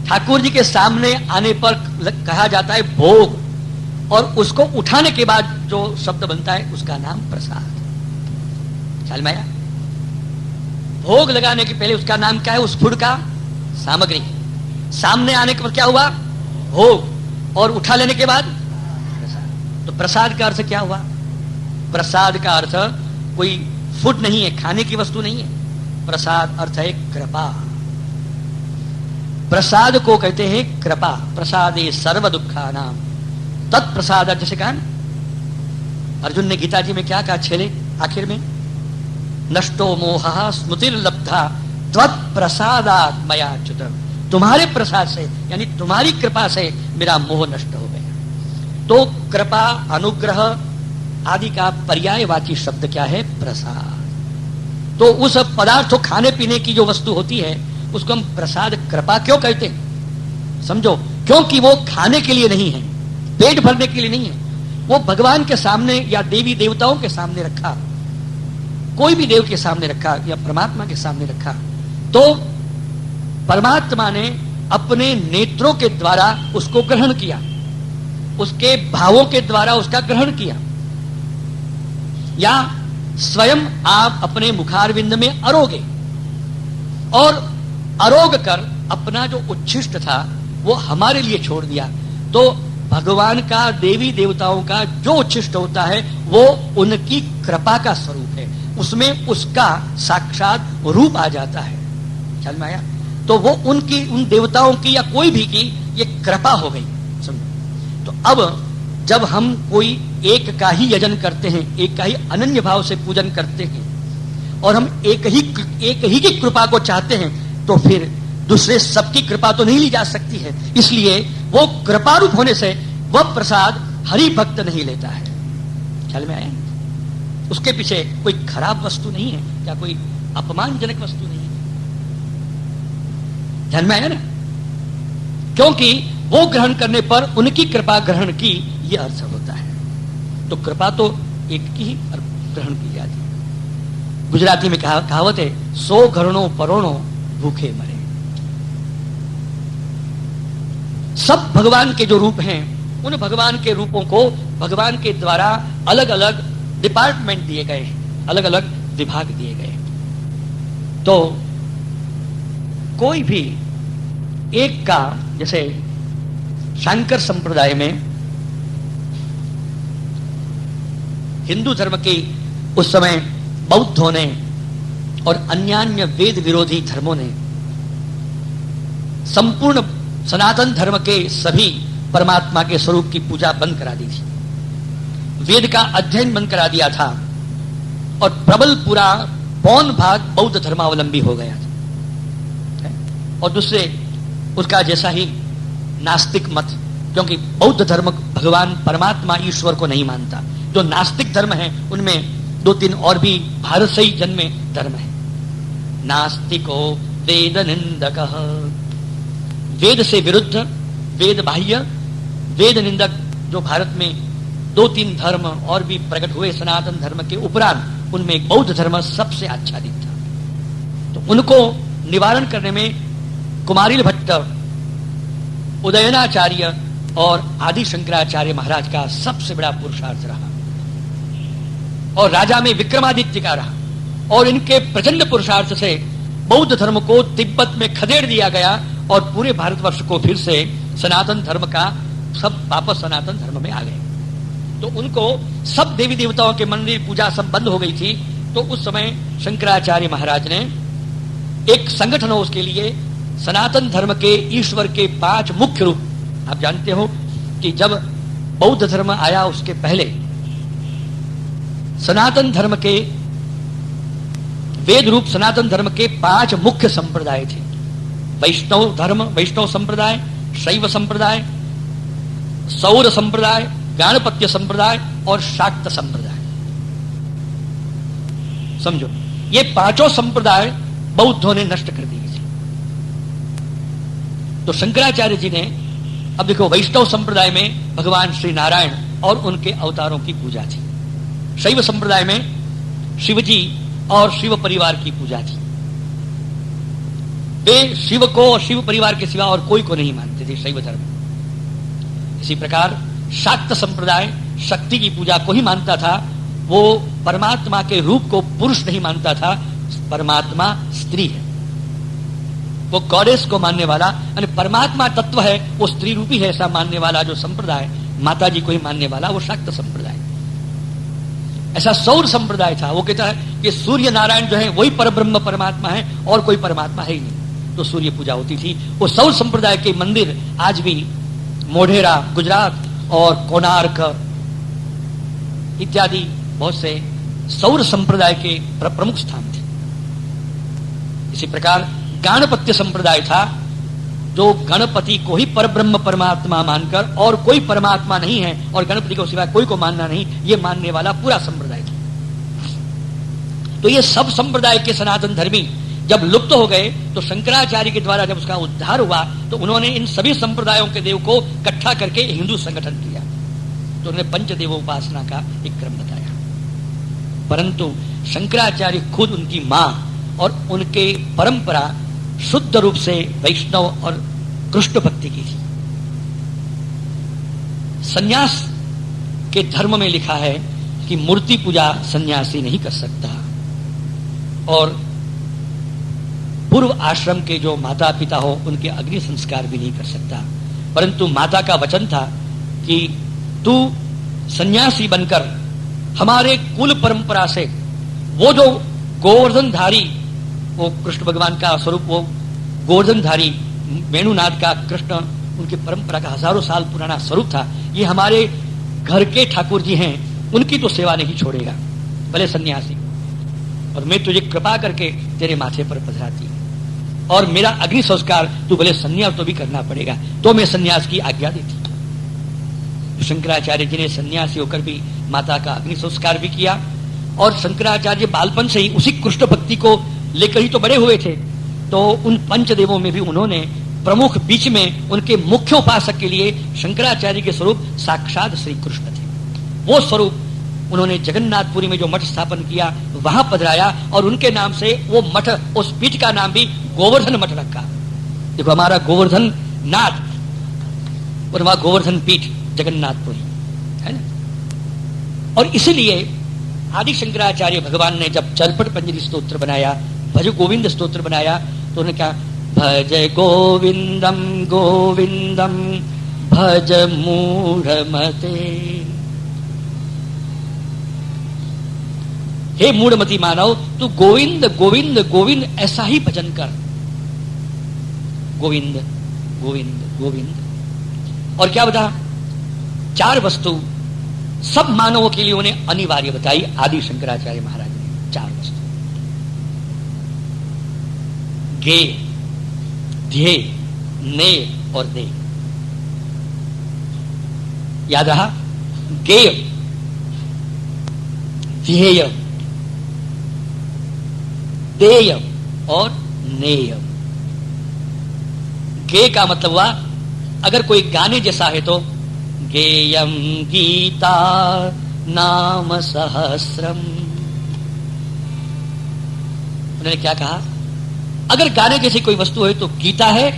A: ठाकुर जी के सामने आने पर कहा जाता है भोग, और उसको उठाने के बाद जो शब्द बनता है उसका नाम प्रसाद। ख्याल में आया? भोग लगाने के पहले उसका नाम क्या है? उस फूड का सामग्री। सामने आने के बाद क्या हुआ? भोग, और उठा लेने के बाद प्रसाद। तो प्रसाद का अर्थ क्या हुआ? प्रसाद का अर्थ कोई फूड नहीं है, खाने की वस्तु नहीं है। प्रसाद अर्थ है कृपा। प्रसाद को कहते हैं कृपा। प्रसादे सर्व दुखानाम तत्प्रसाद। जैसे कहा अर्जुन ने गीता जी में क्या कहा? छेले आखिर में, नष्टो मोह स्मृतिर्लब्धा त्वत्प्रसादात् मयाच्युत। तुम्हारे प्रसाद से, यानी तुम्हारी कृपा से मेरा मोह नष्ट हो गया। तो कृपा, अनुग्रह आदि का पर्यायवाची शब्द क्या है? प्रसाद। तो उस पदार्थ, खाने पीने की जो वस्तु होती है उसको हम प्रसाद, कृपा क्यों कहते हैं? समझो, क्योंकि वो खाने के लिए नहीं है, पेट भरने के लिए नहीं है। वो भगवान के सामने या देवी देवताओं के सामने रखा, कोई भी देव के सामने रखा या परमात्मा के सामने रखा, तो परमात्मा ने अपने नेत्रों के द्वारा उसको ग्रहण किया, उसके भावों के द्वारा उसका ग्रहण किया, या स्वयं आप अपने मुखारविंद में अरोगे, और अरोग कर अपना जो उच्छिष्ट था वो हमारे लिए छोड़ दिया। तो भगवान का, देवी देवताओं का जो उच्छिष्ट होता है वो उनकी कृपा का स्वरूप है, उसमें उसका साक्षात रूप आ जाता है। ख्याल में आया? तो वो उनकी, उन देवताओं की या कोई भी की ये कृपा हो गई, समझो। तो अब जब हम कोई एक का ही यजन करते हैं, एक का ही अनन्य भाव से पूजन करते हैं, और हम एक ही की कृपा को चाहते हैं, तो फिर दूसरे सबकी कृपा तो नहीं ली जा सकती है। इसलिए वो कृपा रूप होने से वह प्रसाद हरि भक्त नहीं लेता है। ख्याल में आया? उसके पीछे कोई खराब वस्तु नहीं है, क्या कोई अपमानजनक वस्तु नहीं है। ध्यान में आया ना? क्योंकि वो ग्रहण करने पर उनकी कृपा ग्रहण की, यह अर्थ होता है। तो कृपा तो एक की ही ग्रहण की जाती है। गुजराती में कहावत है, 100 घरणो परोणो भूखे मरे। सब भगवान के जो रूप हैं, उन भगवान के रूपों को भगवान के द्वारा अलग अलग डिपार्टमेंट दिए गए, अलग अलग विभाग दिए गए। तो कोई भी एक का, जैसे शंकर संप्रदाय में, हिंदू धर्म के उस समय बौद्धों ने और अन्य वेद विरोधी धर्मों ने संपूर्ण सनातन धर्म के सभी परमात्मा के स्वरूप की पूजा बंद करा दी थी, वेद का अध्ययन बंद करा दिया था, और प्रबल पूरा पौन भाग बौद्ध धर्मावलंबी हो गया था। और दूसरे उसका जैसा ही नास्तिक मत, क्योंकि बौद्ध धर्म भगवान परमात्मा ईश्वर को नहीं मानता। जो नास्तिक धर्म है उनमें 2-3 और भी भारत से ही जन्मे धर्म है। नास्तिको वेद निंदक, वेद से विरुद्ध, वेद बाह्य, वेद निंदक, जो भारत में 2-3 धर्म और भी प्रकट हुए सनातन धर्म के उपरांत, उनमें एक बौद्ध धर्म सबसे आच्छादित था। तो उनको निवारण करने में कुमारिल भट्ट, उदयनाचार्य और आदि शंकराचार्य महाराज का सबसे बड़ा पुरुषार्थ रहा, और राजा में विक्रमादित्य का रहा, और इनके प्रचंड पुरुषार्थ से बौद्ध धर्म को तिब्बत में खदेड़ दिया गया, और पूरे भारतवर्ष को फिर से सनातन धर्म का सब वापस सनातन धर्म में आ गए। तो उनको सब देवी देवताओं के मंदिर पूजा सब बंद हो गई थी। तो उस समय शंकराचार्य महाराज ने एक संगठन हो उसके लिए सनातन धर्म के ईश्वर के 5 मुख्य रूप। आप जानते हो कि जब बौद्ध धर्म आया उसके पहले सनातन धर्म के वेद रूप सनातन धर्म के 5 मुख्य संप्रदाय थे। वैष्णव धर्म, वैष्णव संप्रदाय, शैव संप्रदाय, सौर संप्रदाय, गाणपत्य संप्रदाय और शाक्त संप्रदाय। समझो, ये 5 संप्रदाय बौद्धों ने नष्ट कर दिए थे। तो शंकराचार्य जी ने, अब देखो, वैष्णव संप्रदाय में भगवान श्री नारायण और उनके अवतारों की पूजा थी। शैव संप्रदाय में शिवजी और शिव परिवार की पूजा थी। वे शिव को और शिव परिवार के सिवा और कोई को नहीं मानते थे, शैव धर्म। इसी प्रकार शाक्त संप्रदाय शक्ति की पूजा को ही मानता था। वो परमात्मा के रूप को पुरुष नहीं मानता था, परमात्मा स्त्री है। वो गॉडेस को मानने वाला, यानी परमात्मा तत्व है वो स्त्री रूपी है, ऐसा मानने वाला जो संप्रदाय, माता जी को ही मानने वाला, वो शाक्त संप्रदाय। ऐसा सौर संप्रदाय था, वो कहता है कि सूर्य नारायण जो है वही परब्रह्म परमात्मा है और कोई परमात्मा है ही नहीं, तो सूर्य पूजा होती थी। वो सौर संप्रदाय के मंदिर आज भी मोढेरा गुजरात और कोणार्क इत्यादि बहुत से सौर संप्रदाय के प्रमुख स्थान थे। इसी प्रकार गाणपत्य संप्रदाय था, जो गणपति को ही परब्रह्म परमात्मा मानकर और कोई परमात्मा नहीं है और गणपति को सिवाय कोई को मानना नहीं, ये मानने वाला पूरा संप्रदाय था। तो ये सब संप्रदाय के सनातन धर्मी जब लुप्त हो गए तो शंकराचार्य के द्वारा जब उसका उद्धार हुआ तो उन्होंने इन सभी संप्रदायों के देव को इकट्ठा करके हिंदू संगठन किया। तो उन्होंने पंचदेवोपासना का एक क्रम बताया। परंतु शंकराचार्य खुद, उनकी मां और उनके परंपरा शुद्ध रूप से वैष्णव और कृष्ण भक्ति की थी। सन्यास के धर्म में लिखा है कि मूर्ति पूजा सन्यासी नहीं कर सकता और पूर्व आश्रम के जो माता पिता हो उनके अग्नि संस्कार भी नहीं कर सकता। परंतु माता का वचन था कि तू सन्यासी बनकर हमारे कुल परंपरा से वो जो गोवर्धनधारी, वो कृष्ण भगवान का स्वरूप, वो गोवर्धनधारी वेणुनाथ का कृष्ण, उनकी परंपरा का हजारों साल पुराना स्वरूप था, ये हमारे घर के ठाकुर जी हैं, उनकी तो सेवा नहीं छोड़ेगा, भले सन्यासी, और मैं तुझे कृपा करके तेरे माथे पर पधराती और मेरा अग्नि संस्कार तू भले सन्यास तो भी करना पड़ेगा, तो मैं सन्यास की आज्ञा देती। शंकराचार्य जी ने सन्यासी होकर भी माता का अग्नि संस्कार भी किया और शंकराचार्य बालपन से ही उसी कृष्ण भक्ति को लेकर ही तो बड़े हुए थे। तो उन पंचदेवों में भी उन्होंने प्रमुख, बीच में उनके मुख्य उपासक के लिए शंकराचार्य के स्वरूप साक्षात श्री कृष्ण थे। वो स्वरूप उन्होंने जगन्नाथपुरी में जो मठ स्थापन किया वहां पधराया और उनके नाम से वो मठ, उस पीठ का नाम भी गोवर्धन मठ रखा। देखो, हमारा गोवर्धन नाथ और वहां गोवर्धन पीठ जगन्नाथपुरी है ना। और इसलिए आदि शंकराचार्य भगवान ने जब चलपट पंजरी स्तोत्र बनाया, भज गोविंद स्तोत्र बनाया, तो उन्होंने क्या, भज गोविंदम गोविंदम भज मूढ़मते। हे मूढ़मती मानव, तू गोविंद गोविंद गोविंद ऐसा ही भजन कर, गोविंद गोविंद गोविंद। और क्या बता, 4 वस्तु सब मानवों के लिए उन्हें अनिवार्य बताई आदि शंकराचार्य महाराज ने। 4 वस्तु, गे, ध्येय, नेय और देय। याद रहा, गेय, ध्येय, देय और नेय। गे का मतलब हुआ, अगर कोई गाने जैसा है तो गेयम गीता नाम सहस्रम। उन्होंने क्या कहा, अगर गाने जैसी कोई वस्तु है तो गीता है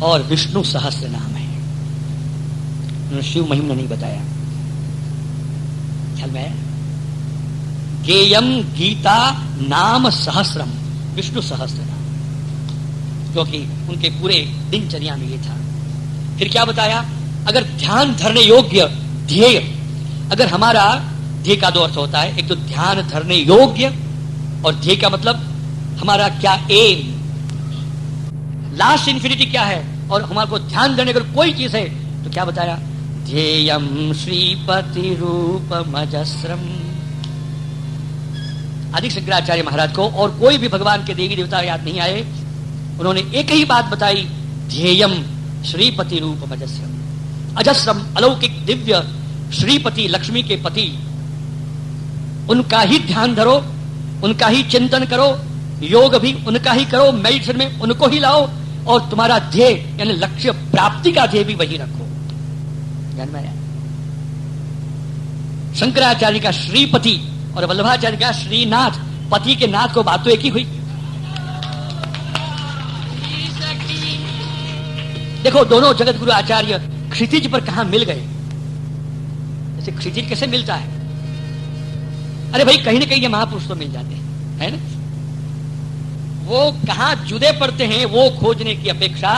A: और विष्णु सहस्र नाम है। उन्होंने शिव महिमा नहीं बताया, ख्याल में आया? गेयम गीता नाम सहस्रम, विष्णु सहस्र नाम, क्योंकि उनके पूरे दिनचर्या में ये था। फिर क्या बताया, अगर ध्यान धरने योग्य ध्येय, अगर हमारा ध्येय का दो अर्थ होता है, एक तो ध्यान धरने योग्य और ध्येय का मतलब हमारा क्या एम, लास्ट इंफिनिटी क्या है, और हमारे को ध्यान देने अगर कोई चीज है तो क्या बताया, ध्येयम श्रीपति रूपमजस्रम। आदि शंकराचार्य महाराज को और कोई भी भगवान के देवी देवता याद नहीं आए, उन्होंने एक ही बात बताई, ध्येयम श्रीपति रूपमजस्रम। अजस्रम अलौकिक दिव्य श्रीपति लक्ष्मी के पति, उनका ही ध्यान धरो, उनका ही चिंतन करो, योग भी उनका ही करो, मेडिटेशन में उनको ही लाओ, और तुम्हारा ध्येय यानी लक्ष्य प्राप्ति का ध्येय भी वही रखो। ध्यान में आया? शंकराचार्य का श्रीपति और वल्लभाचार्य का श्रीनाथ, पति के नाथ को बात तो एक ही हुई। देखो दोनों जगत गुरु आचार्य क्षितिज पर कहां मिल गए। जैसे क्षितिज कैसे मिलता है, अरे भाई कहीं ना कहीं ये महापुरुष तो मिल जाते हैं, है ना। वो कहां जुदे पड़ते हैं वो खोजने की अपेक्षा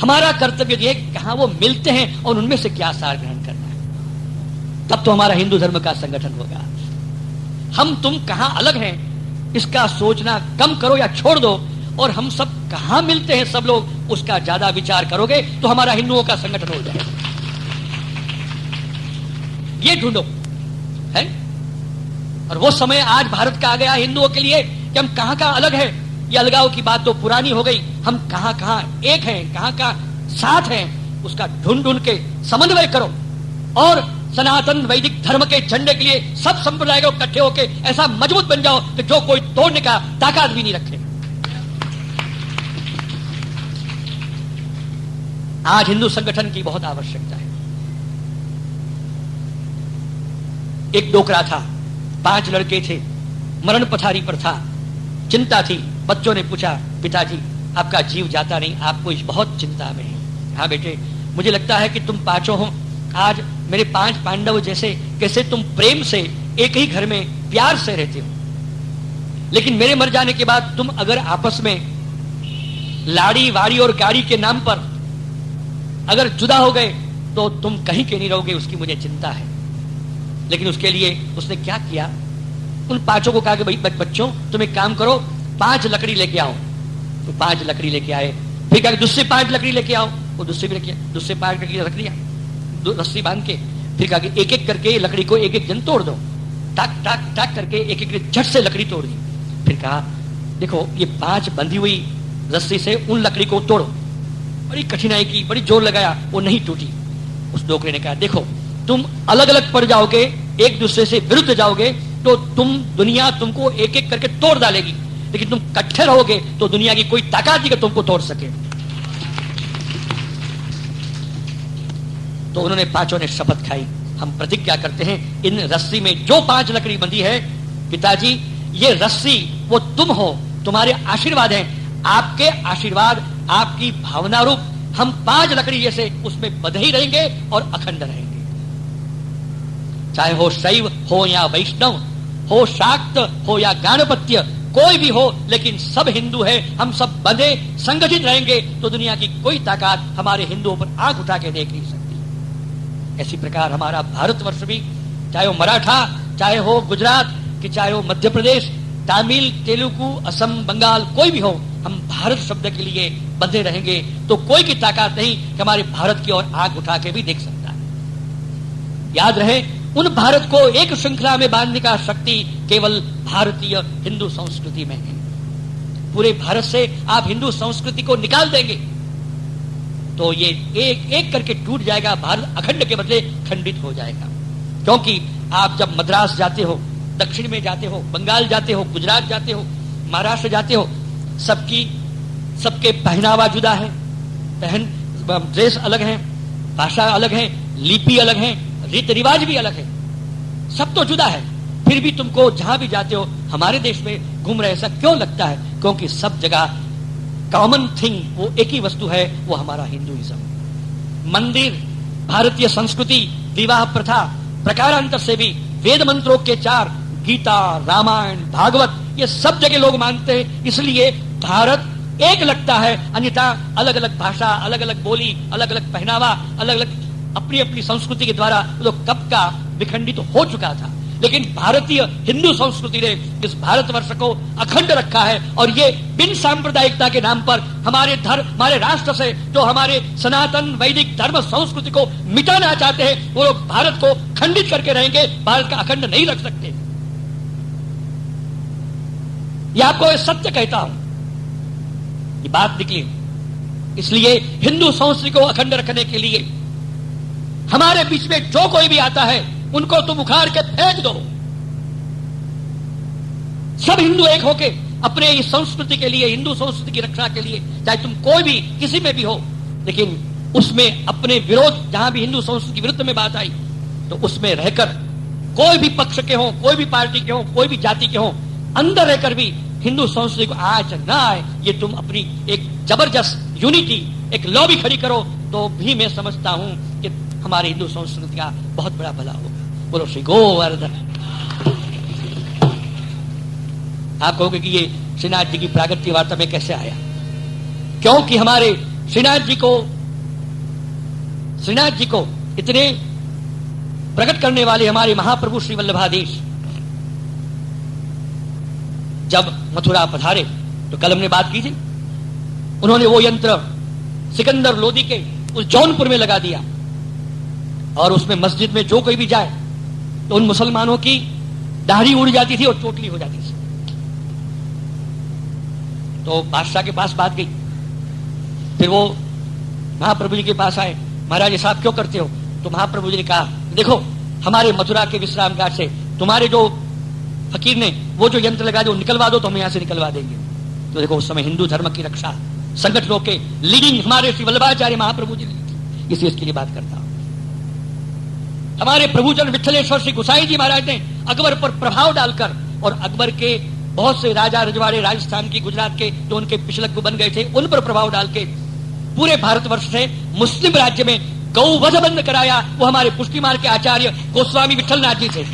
A: हमारा कर्तव्य ये कहां वो मिलते हैं और उनमें से क्या सार ग्रहण करना है। तब तो हमारा हिंदू धर्म का संगठन होगा। हम तुम कहां अलग हैं इसका सोचना कम करो या छोड़ दो, और हम सब कहां मिलते हैं सब लोग, उसका ज्यादा विचार करोगे तो हमारा हिंदुओं का संगठन हो जाएगा। ये ढूंढो, है। और वो समय आज भारत का आ गया हिंदुओं के लिए कि हम कहां कहां अलग है। ये अलगाव की बात तो पुरानी हो गई, हम कहां कहां एक हैं, कहां कहां साथ हैं, उसका ढूंढ ढूंढ के समन्वय करो, और सनातन वैदिक धर्म के झंडे के लिए सब संप्रदाय को इकट्ठे होकर ऐसा मजबूत बन जाओ कि जो कोई तोड़ने का ताकत भी नहीं रखे। आज हिंदू संगठन की बहुत आवश्यकता है। एक डोकरा था, 5 लड़के थे, मरण पथारी पर था, चिंता थी। बच्चों ने पूछा, पिताजी आपका जीव जाता नहीं, आपको इस बहुत चिंता में है। हाँ बेटे, मुझे लगता है कि तुम 5 हो, आज मेरे 5 पांडव जैसे कैसे तुम प्रेम से एक ही घर में प्यार से रहते हो, लेकिन मेरे मर जाने के बाद तुम अगर आपस में लाड़ी वाड़ी और गाड़ी के नाम पर अगर जुदा हो गए तो तुम कहीं के नहीं रहोगे, उसकी मुझे चिंता है। लेकिन उसके लिए उसने क्या किया, उन 5 को कहा कि भाई बच्चों तुम एक काम करो, 5 लकड़ी लेके आओ। तो 5 लकड़ी लेके आए, फिर कहा दूसरे 5 लकड़ी लेके आओ, वो दूसरे भी लेके, दूसरे 5 लकड़ी रख दिया रस्सी बांध के। फिर कहा कि एक एक करके लकड़ी को एक एक जन तोड़ दो, टाक टाक टाक करके एक एक झट से लकड़ी तोड़ दी। फिर कहा देखो ये 5 बंधी हुई रस्सी से उन लकड़ी को तोड़ो। बड़ी कठिनाई की, बड़ी जोर लगाया, वो नहीं टूटी। उस डोकरे ने कहा देखो तुम अलग अलग पड़ जाओगे, एक दूसरे से विरुद्ध जाओगे तो दुनिया तुमको एक एक करके तोड़ डालेगी, लेकिन तुम इकट्ठे रहोगे तो दुनिया की कोई ताकत नहीं कि तुमको तोड़ सके। तो उन्होंने 5 ने शपथ खाई, हम प्रतिज्ञा करते हैं इन रस्सी में जो 5 लकड़ी बंधी है, पिताजी ये रस्सी वो तुम हो, तुम्हारे आशीर्वाद हैं, आपके आशीर्वाद आपकी भावना रूप हम 5 लकड़ी जैसे उसमें बंधे ही रहेंगे और अखंड रहेंगे। चाहे हो शैव हो या वैष्णव, हो शाक्त हो या गाणपत्य, कोई भी हो, लेकिन सब हिंदू है, हम सब बंधे संगठित रहेंगे तो दुनिया की कोई ताकत हमारे हिंदुओं पर आंख उठा के देख नहीं सकती। इसी प्रकार हमारा भारतवर्ष भी, चाहे वो मराठा, चाहे हो गुजरात, कि चाहे हो मध्य प्रदेश, तमिल, तेलुगु, असम, बंगाल, कोई भी हो, हम भारत शब्द के लिए बंधे रहेंगे तो कोई की ताकत नहीं कि हमारे भारत की ओर आंख उठा के भी देख सकता है। याद रहे, उन भारत को एक श्रृंखला में बांधने का शक्ति केवल भारतीय हिंदू संस्कृति में है। पूरे भारत से आप हिंदू संस्कृति को निकाल देंगे तो ये एक एक करके टूट जाएगा, भारत अखंड के बदले खंडित हो जाएगा। क्योंकि आप जब मद्रास जाते हो, दक्षिण में जाते हो, बंगाल जाते हो, गुजरात जाते हो, महाराष्ट्र जाते हो, सबके पहनावा जुदा है, ड्रेस अलग है, भाषा अलग है, लिपि अलग है, रीति रिवाज भी अलग है, सब तो जुदा है। फिर भी तुमको जहां भी जाते हो हमारे देश में घूम रहे ऐसा क्यों लगता है? क्योंकि सब जगह कॉमन थिंग वो एक ही वस्तु है, वो हमारा हिंदुइज्म। मंदिर, भारतीय संस्कृति, विवाह प्रथा, प्रकारांतर से भी वेद मंत्रों के 4, गीता, रामायण, भागवत, ये सब जगह लोग मानते हैं, इसलिए भारत एक लगता है। अन्यथा अलग अलग भाषा, अलग अलग बोली, अलग अलग पहनावा, अलग अलग अपनी अपनी संस्कृति के द्वारा तो कब का विखंडित हो चुका था, लेकिन भारतीय हिंदू संस्कृति ने इस भारतवर्ष को अखंड रखा है। और ये बिन सांप्रदायिकता के नाम पर हमारे धर्म, हमारे राष्ट्र से जो हमारे सनातन वैदिक धर्म संस्कृति को मिटाना चाहते हैं, वो लोग भारत को खंडित करके रहेंगे, भारत का अखंड नहीं रख सकते। ये आपको ये सत्य कहता हूं, ये बात निकली। इसलिए हिंदू संस्कृति को अखंड रखने के लिए हमारे बीच में जो कोई भी आता है उनको तुम उखाड़ के फेंक दो। सब हिंदू एक होके अपने इस संस्कृति के लिए, हिंदू संस्कृति की रक्षा के लिए, चाहे तुम कोई भी किसी में भी हो, लेकिन उसमें अपने विरोध, जहां भी हिंदू संस्कृति के विरुद्ध में बात आई तो उसमें रहकर, कोई भी पक्ष के हो, कोई भी पार्टी के हो, कोई भी जाति के हो, अंदर रहकर भी हिंदू संस्कृति को आज ना आए, ये तुम अपनी एक जबरदस्त यूनिटी, एक लॉबी खड़ी करो, तो भी मैं समझता हूं कि हमारे हिंदू संस्कृति का बहुत बड़ा भला होगा। बोलो श्री गोवर्धन। आप कहोगे कि ये श्रीनाथ जी की प्रागट्य वार्ता में कैसे आया? क्योंकि हमारे श्रीनाथ जी को इतने प्रकट करने वाले हमारे महाप्रभु श्री वल्लभाधीश जब मथुरा पधारे तो कल हमने बात की थी, उन्होंने वो यंत्र सिकंदर लोदी के उस जौनपुर में लगा दिया और उसमें मस्जिद में जो कोई भी जाए तो उन मुसलमानों की दाढ़ी उड़ जाती थी और चोटली हो जाती थी। तो बादशाह के पास बात गई, फिर वो महाप्रभु जी के पास आए, महाराज साहब क्यों करते हो? तो महाप्रभु जी ने कहा, देखो हमारे मथुरा के विश्राम घाट से तुम्हारे जो फकीर ने वो जो यंत्र लगा दो, निकलवा दो तो हम यहां से निकलवा देंगे। तो देखो उस समय हिंदू धर्म की रक्षा संगठनों के लीडिंग हमारे श्री वल्लभाचार्य महाप्रभु जी ने, इसलिए इसके लिए बात करता हूं। हमारे प्रभुजन विठलेश्वर श्री गुसाई जी महाराज ने अकबर पर प्रभाव डालकर, और अकबर के बहुत से राजा रजवाड़े राजस्थान की, गुजरात के जो उनके पिछलक बन गए थे, उन पर प्रभाव डाल के पूरे भारतवर्ष से मुस्लिम राज्य में गौवध बंद कराया, वो हमारे पुष्टि मार्ग के आचार्य गोस्वामी विठलनाथ जी थे।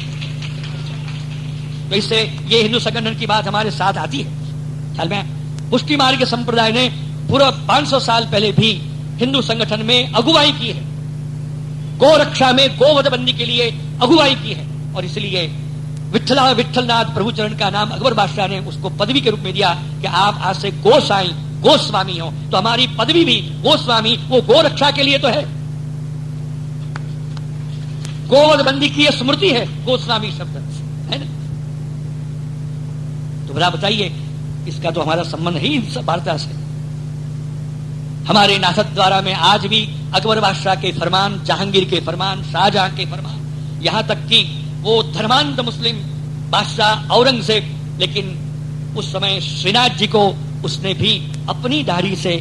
A: तो इससे ये हिंदू संगठन की बात हमारे साथ आती है। ख्याल में पुष्टि मार्ग संप्रदाय ने पूरा 500 साल पहले भी हिंदू संगठन में अगुवाई की है, गो रक्षा में गोवध बंदी के लिए अगुवाई की है, और इसलिए विठलनाथ प्रभुचरण का नाम अकबर बादशाह ने उसको पदवी के रूप में दिया कि आप आज से गोसाई गोस्वामी हो। तो हमारी पदवी भी गोस्वामी, वो गो रक्षा के लिए तो है, गोवध बंदी की यह स्मृति है गोस्वामी शब्द, है ना? तो भला बताइए, इसका तो हमारा संबंध ही वार्ता से। हमारे नाथक द्वारा में आज भी अकबर बादशाह के फरमान, जहांगीर के फरमान, शाहजहां के फरमान, यहां तक कि वो धर्मांध मुस्लिम बादशाह औरंगजेब, लेकिन उस समय श्रीनाथ जी को उसने भी अपनी दाढ़ी से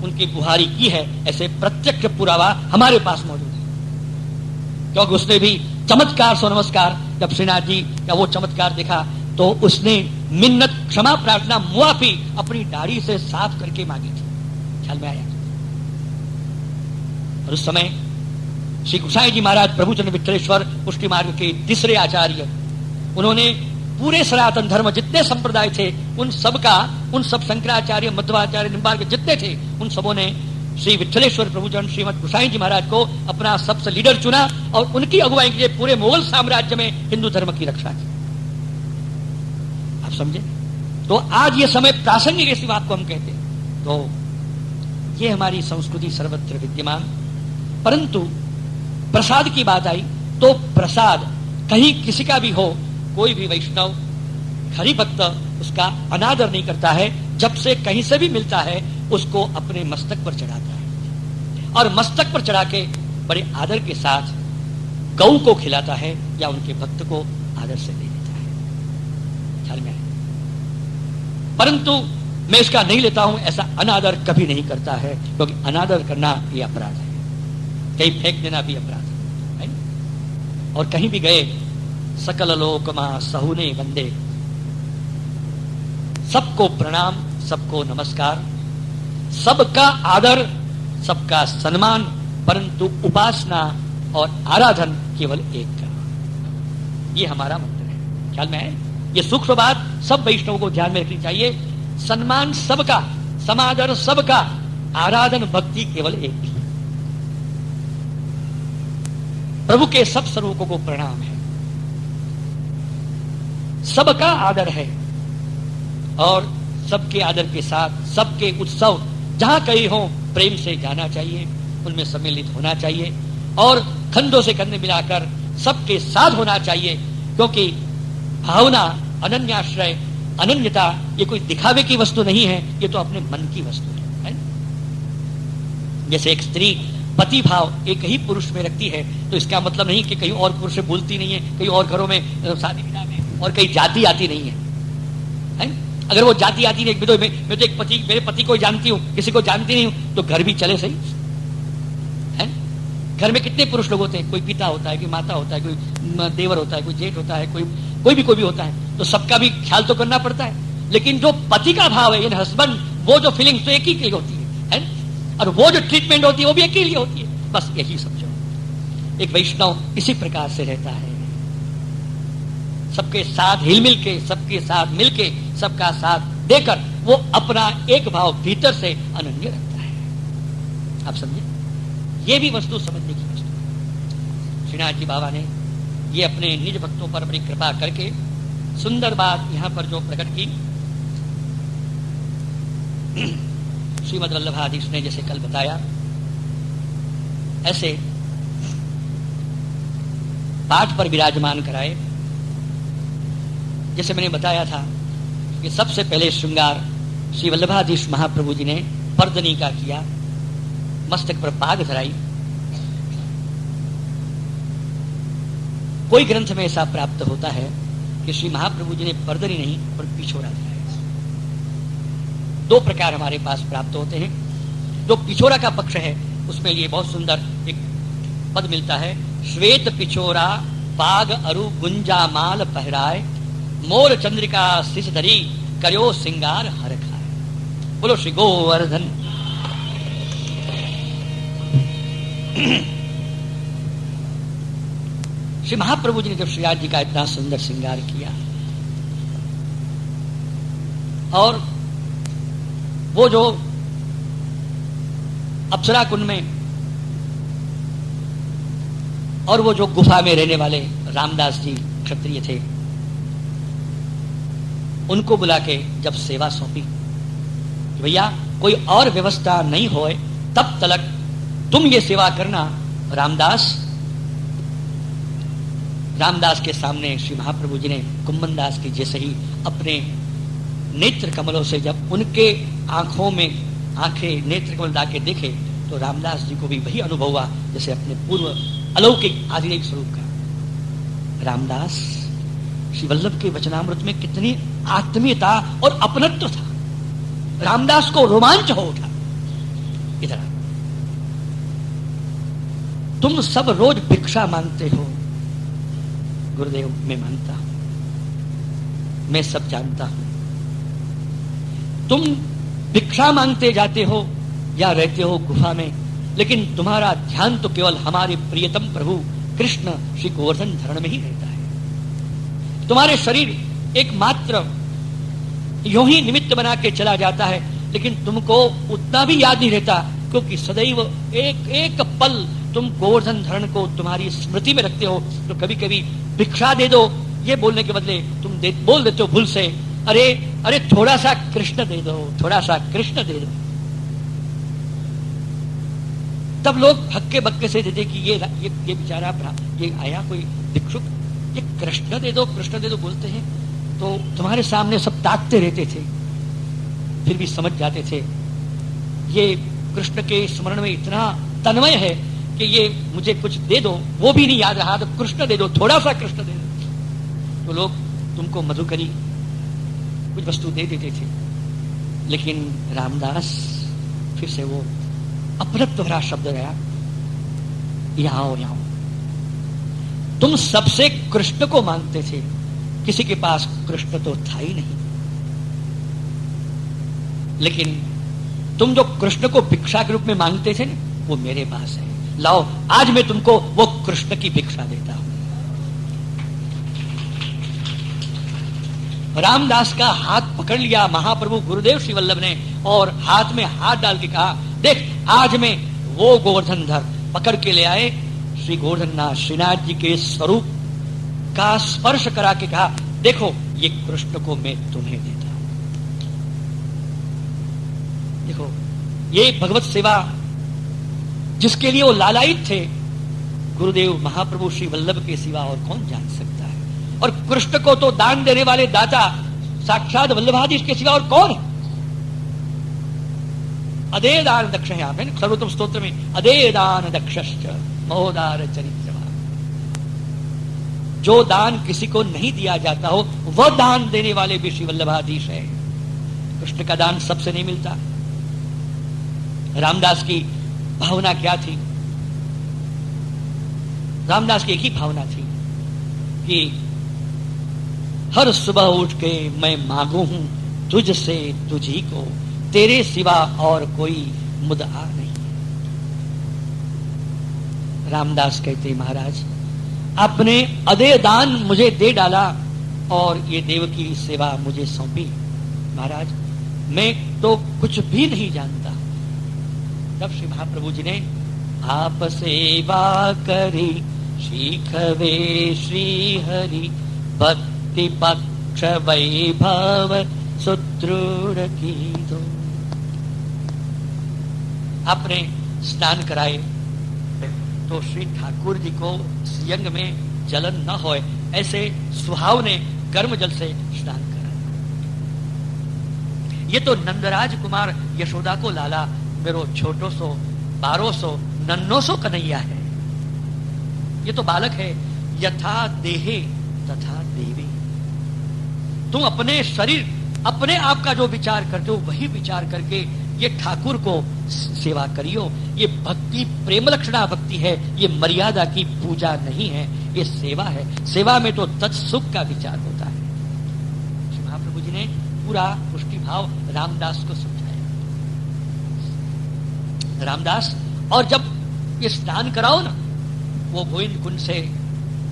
A: उनकी बुहारी की है, ऐसे प्रत्यक्ष पुरावा हमारे पास मौजूद है। क्योंकि उसने भी चमत्कार सो नमस्कार, जब श्रीनाथ जी का वो चमत्कार देखा तो उसने मिन्नत, क्षमा प्रार्थना, मुआफी अपनी दाढ़ी से साफ करके मांगी थी। ख्याल में आया? और उस समय श्री गुसाई जी महाराज प्रभुचंद्र विठलेश्वर पुष्टि मार्ग के तीसरे आचार्य, उन्होंने पूरे सनातन धर्म जितने संप्रदाय थे उन सब शंकराचार्य, मध्वाचार्य, निम्बार्क जितने थे, उन सबों ने श्री विठलेश्वर प्रभुचंद्र श्रीमद गुसाई जी महाराज को अपना सबसे लीडर चुना और उनकी अगुवाई के लिए पूरे मुगल साम्राज्य में हिंदू धर्म की रक्षा की। आप समझे? तो आज ये समय प्रासंगिक इस बात को हम कहते हैं। तो ये हमारी संस्कृति सर्वत्र विद्यमान, परंतु प्रसाद की बात आई तो प्रसाद कहीं किसी का भी हो, कोई भी वैष्णव हरि भक्त उसका अनादर नहीं करता है। जब से कहीं से भी मिलता है उसको अपने मस्तक पर चढ़ाता है और मस्तक पर चढ़ा के बड़े आदर के साथ गौ को खिलाता है या उनके भक्त को आदर से ले लेता है। ख्याल में? परंतु मैं इसका नहीं लेता हूं, ऐसा अनादर कभी नहीं करता है, क्योंकि अनादर करना ये अपराध है, कहीं फेंक देना भी अपराध है। और कहीं भी गए सकल लोक मां सहुने वंदे, सबको प्रणाम, सबको नमस्कार, सबका आदर, सबका सम्मान, परंतु उपासना और आराधन केवल एक का। ये हमारा मंत्र है। ख्याल में है? ये सूक्ष्म बात सब वैष्णवों को ध्यान में रखनी चाहिए। सम्मान सबका, समादर सबका, आराधन भक्ति केवल एक की। प्रभु के सब स्वरूपों को प्रणाम है, सबका आदर है और सबके आदर के साथ सबके उत्सव जहां कहीं हो प्रेम से जाना चाहिए, उनमें सम्मिलित होना चाहिए और कंधों से कंधे मिलाकर सबके साथ होना चाहिए, क्योंकि भावना, अनन्याश्रय, अनन्यता ये कोई दिखावे की वस्तु नहीं है, ये तो अपने मन की वस्तु है। जैसे एक स्त्री पति भाव एक ही पुरुष में रखती है तो इसका मतलब नहीं कि कहीं और पुरुष से बोलती नहीं है, कहीं और घरों में शादी विवाह में और कहीं जाति आती नहीं है? अगर वो जाति आती नहीं, मैं तो एक पति, मेरे पति को जानती हूँ, किसी को जानती नहीं हूँ, तो घर भी चले सही है। घर में कितने पुरुष लोग होते हैं, कोई पिता होता है, कोई माता होता है, कोई देवर होता है, कोई जेठ होता है, कोई भी होता है, तो सबका भी ख्याल तो करना पड़ता है। लेकिन जो पति का भाव है, हस्बैंड, वो जो फीलिंग्स तो एक ही के लिए होती है, और वो जो ट्रीटमेंट होती है वो भी एक ही लिए होती है। बस यही समझो, एक वैष्णव इसी प्रकार से रहता है, सबके साथ हिलमिल के, सबके साथ मिलके, सबका साथ देकर वो अपना एक भाव भीतर से अनन्य रखता है। आप समझे, ये भी वस्तु समझने की वस्तु है। श्रीनाथ जी बाबा ने ये अपने निज भक्तों पर बड़ी कृपा करके सुंदर बात यहां पर जो प्रकट की, श्रीमद् वल्लभाधीश ने जैसे कल बताया, ऐसे पाठ पर विराजमान कराए। जैसे मैंने बताया था कि सबसे पहले श्रृंगार श्री वल्लभाधीश महाप्रभु जी ने पर्दनी का किया, मस्तक पर पाग धराई। कोई ग्रंथ में ऐसा प्राप्त होता है कि श्री महाप्रभु जी ने पर्दनी नहीं पर पिछोरा धराया। दो प्रकार हमारे पास प्राप्त होते हैं। जो पिछोरा का पक्ष है उसमें लिए बहुत सुंदर एक पद मिलता है, श्वेत पिछोरा पाग अरु गुंजा माल पहराए, मोर चंद्रिका शिश धरी करो सिंगार हर खाए। बोलो श्री गोवर्धन। श्री महाप्रभु जी ने जब श्रीनाथ जी का इतना सुंदर श्रृंगार किया और वो जो अप्सरा कुंड में और वो जो गुफा में रहने वाले रामदास जी क्षत्रिय थे, उनको बुला के जब सेवा सौंपी, भैया कोई और व्यवस्था नहीं होए तब तक तुम ये सेवा करना। रामदास के सामने श्री महाप्रभु जी ने कुम्मन दास की जैसे ही अपने नेत्र कमलों से जब उनके आंखों में आंखें नेत्र कमल डाके देखे तो रामदास जी को भी वही अनुभव हुआ जैसे अपने पूर्व अलौकिक आधिदैविक स्वरूप का। रामदास श्री वल्लभ के वचनामृत में कितनी आत्मीयता और अपनत्व था। रामदास को रोमांच हो उठा। इधर तुम सब रोज भिक्षा मांगते हो। गुरुदेव, मैं मानता हूं, मैं सब जानता हूं। तुम भिक्षा मांगते जाते हो या रहते हो गुफा में, लेकिन तुम्हारा ध्यान तो केवल हमारे प्रियतम प्रभु कृष्ण श्री गोवर्धन धरण में ही रहता है। तुम्हारे शरीर एकमात्र यूं ही निमित्त बना के चला जाता है, लेकिन तुमको उतना भी याद नहीं रहता, क्योंकि सदैव एक एक पल तुम गोवर्धन धरण को तुम्हारी स्मृति में रखते हो। तो कभी कभी भिक्षा दे दो ये बोलने के बदले तुम बोल देते हो भूल से, अरे अरे थोड़ा सा कृष्ण दे दो, थोड़ा सा कृष्ण दे दो। तब लोग हक्के बक्के से देते कि ये बेचारा ये आया कोई भिक्षुक, ये कृष्ण दे दो, कृष्ण दे दो बोलते हैं। तो तुम्हारे सामने सब ताकते रहते थे, फिर भी समझ जाते थे ये कृष्ण के स्मरण में इतना तन्मय है कि ये मुझे कुछ दे दो, वो भी नहीं याद रहा तो कृष्ण दे दो, थोड़ा सा कृष्ण दे दो। तो लोग तुमको मधुकरी कुछ वस्तु दे देते थे। लेकिन रामदास फिर से वो अपरत्व भरा शब्द गया, यहां आओ यहां। तुम सबसे कृष्ण को मांगते थे, किसी के पास कृष्ण तो था ही नहीं, लेकिन तुम जो कृष्ण को भिक्षा के रूप में मांगते थे ना, वो मेरे पास है। लाओ, आज मैं तुमको वो कृष्ण की भिक्षा देता हूं। रामदास का हाथ पकड़ लिया महाप्रभु गुरुदेव श्री वल्लभ ने और हाथ में हाथ डाल के कहा, देख आज मैं वो गोवर्धन धर पकड़ के ले आए श्री गोवर्धननाथ श्रीनाथ जी के स्वरूप का स्पर्श करा के कहा, देखो ये कृष्ण को मैं तुम्हें देता हूं। देखो ये भगवत सेवा जिसके लिए वो लालायित थे, गुरुदेव महाप्रभु श्री वल्लभ के सिवा और कौन जान सकता है। और कृष्ण को तो दान देने वाले दाता साक्षात वल्लभाधीश के सिवा और कौन है। अदे दान दक्ष है, आप है सर्वोत्तम स्तोत्र में, अदे दान दक्षश्च महोदार चरित्रवान। जो दान किसी को नहीं दिया जाता हो वह दान देने वाले भी श्री वल्लभाधीश है। कृष्ण का दान सबसे नहीं मिलता। रामदास की भावना क्या थी? रामदास की एक ही भावना थी कि हर सुबह उठ के मैं मांगू हूं तुझसे तुझी को, तेरे सिवा और कोई मुदआ नहीं। रामदास कहते महाराज आपने अदे दान मुझे दे डाला और ये देव की सेवा मुझे सौंपी। महाराज मैं तो कुछ भी नहीं जानता। तब श्री महाप्रभु जी ने आप सेवा करी शिखवे श्री हरि, भक्ति पक्ष वैभव सुदृढ़ की दो। आपने स्नान कराए तो श्री ठाकुर जी को श्रीअंग में जलन न होए ऐसे सुहावने गर्म जल से स्नान कराया। ये तो नंदराज कुमार यशोदा को लाला मेरो छोटो सो 1200 नन्नो सो कन्हैया है। ये तो बालक है। यथा देहे तथा देवी। तुम अपने शरीर अपने आप का जो विचार करते हो वही विचार करके ये ठाकुर को सेवा करियो। ये भक्ति प्रेम लक्षणा भक्ति है, ये मर्यादा की पूजा नहीं है, ये सेवा है। सेवा में तो तत्सुख का विचार होता है। श्री महाप्रभु जी ने पूरा पुष्टि भाव रामदास को समझाया। रामदास और जब ये स्नान कराओ ना, वो गोविंद कुंड से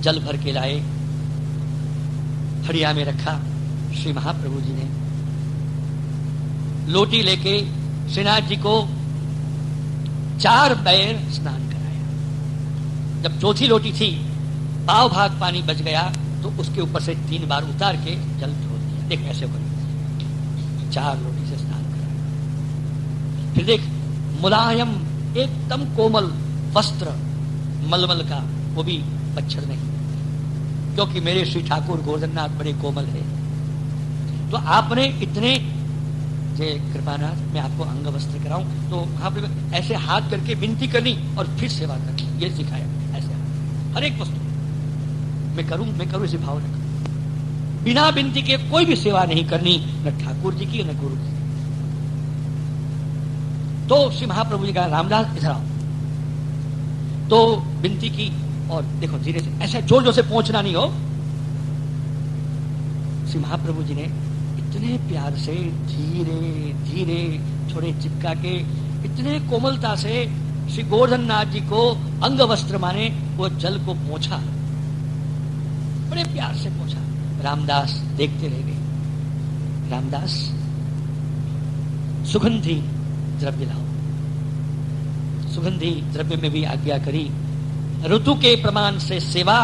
A: जल भर के लाए, हड़िया में रखा। श्री महाप्रभु जी ने लोटी लेके श्रीनाथ जी को 4 बैर स्नान कराया। जब चौथी लोटी थी, पाव भाग पानी बच गया तो उसके ऊपर से 3 बार उतार के जल छोड़ दिया। देख ऐसे करो, 4 लोटी से स्नान कराया। फिर देख मुलायम एकदम कोमल वस्त्र मलमल का, वो भी मच्छर नहीं, क्योंकि मेरे श्री ठाकुर गोवर्धननाथ बड़े कोमल है। तो आपने इतने जय कृपानाथ मैं आपको अंग वस्त्र कराऊं, तो वहां पे ऐसे हाथ करके विनती करनी और फिर सेवा करनी, ये सिखाया। ऐसे हर एक वस्तु मैं करूं इसी भाव रखूं। बिना विनती के कोई भी सेवा नहीं करनी, न ठाकुर जी की न गुरु जी। तो श्री महाप्रभु जी का रामदास इधर आओ, तो विनती की और देखो धीरे से, ऐसे जोर जोर से पहुंचना नहीं हो। श्री महाप्रभु जी ने इतने प्यार से धीरे धीरे थोड़े चिपका के इतने कोमलता से श्री गोवर्धननाथ जी को अंग वस्त्र माने वो जल को पोंछा, बड़े प्यार से पोंछा। रामदास देखते रह गए। रामदास सुगंधी द्रव्य लाओ। सुगंधी द्रव्य में भी आज्ञा करी, ऋतु के प्रमाण से सेवा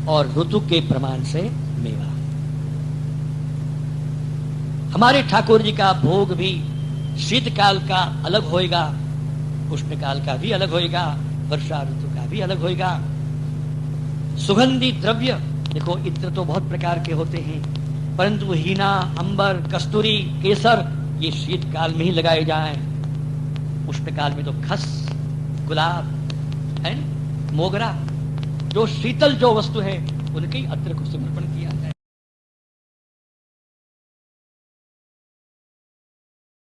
A: और ऋतु के प्रमाण से मेवा। हमारे ठाकुर जी का भोग भी शीतकाल का अलग होएगा, उष्ण काल का भी अलग होएगा, वर्षा ऋतु का भी अलग होएगा। सुगंधी द्रव्य देखो, इत्र तो बहुत प्रकार के होते हैं, परंतु हीना, अंबर, कस्तूरी, केसर ये शीतकाल में ही लगाए जाएं। उष्ण काल में तो खस, गुलाब है, मोगरा, जो शीतल जो वस्तु है उनके ही अत्र को समर्पण किया जाए।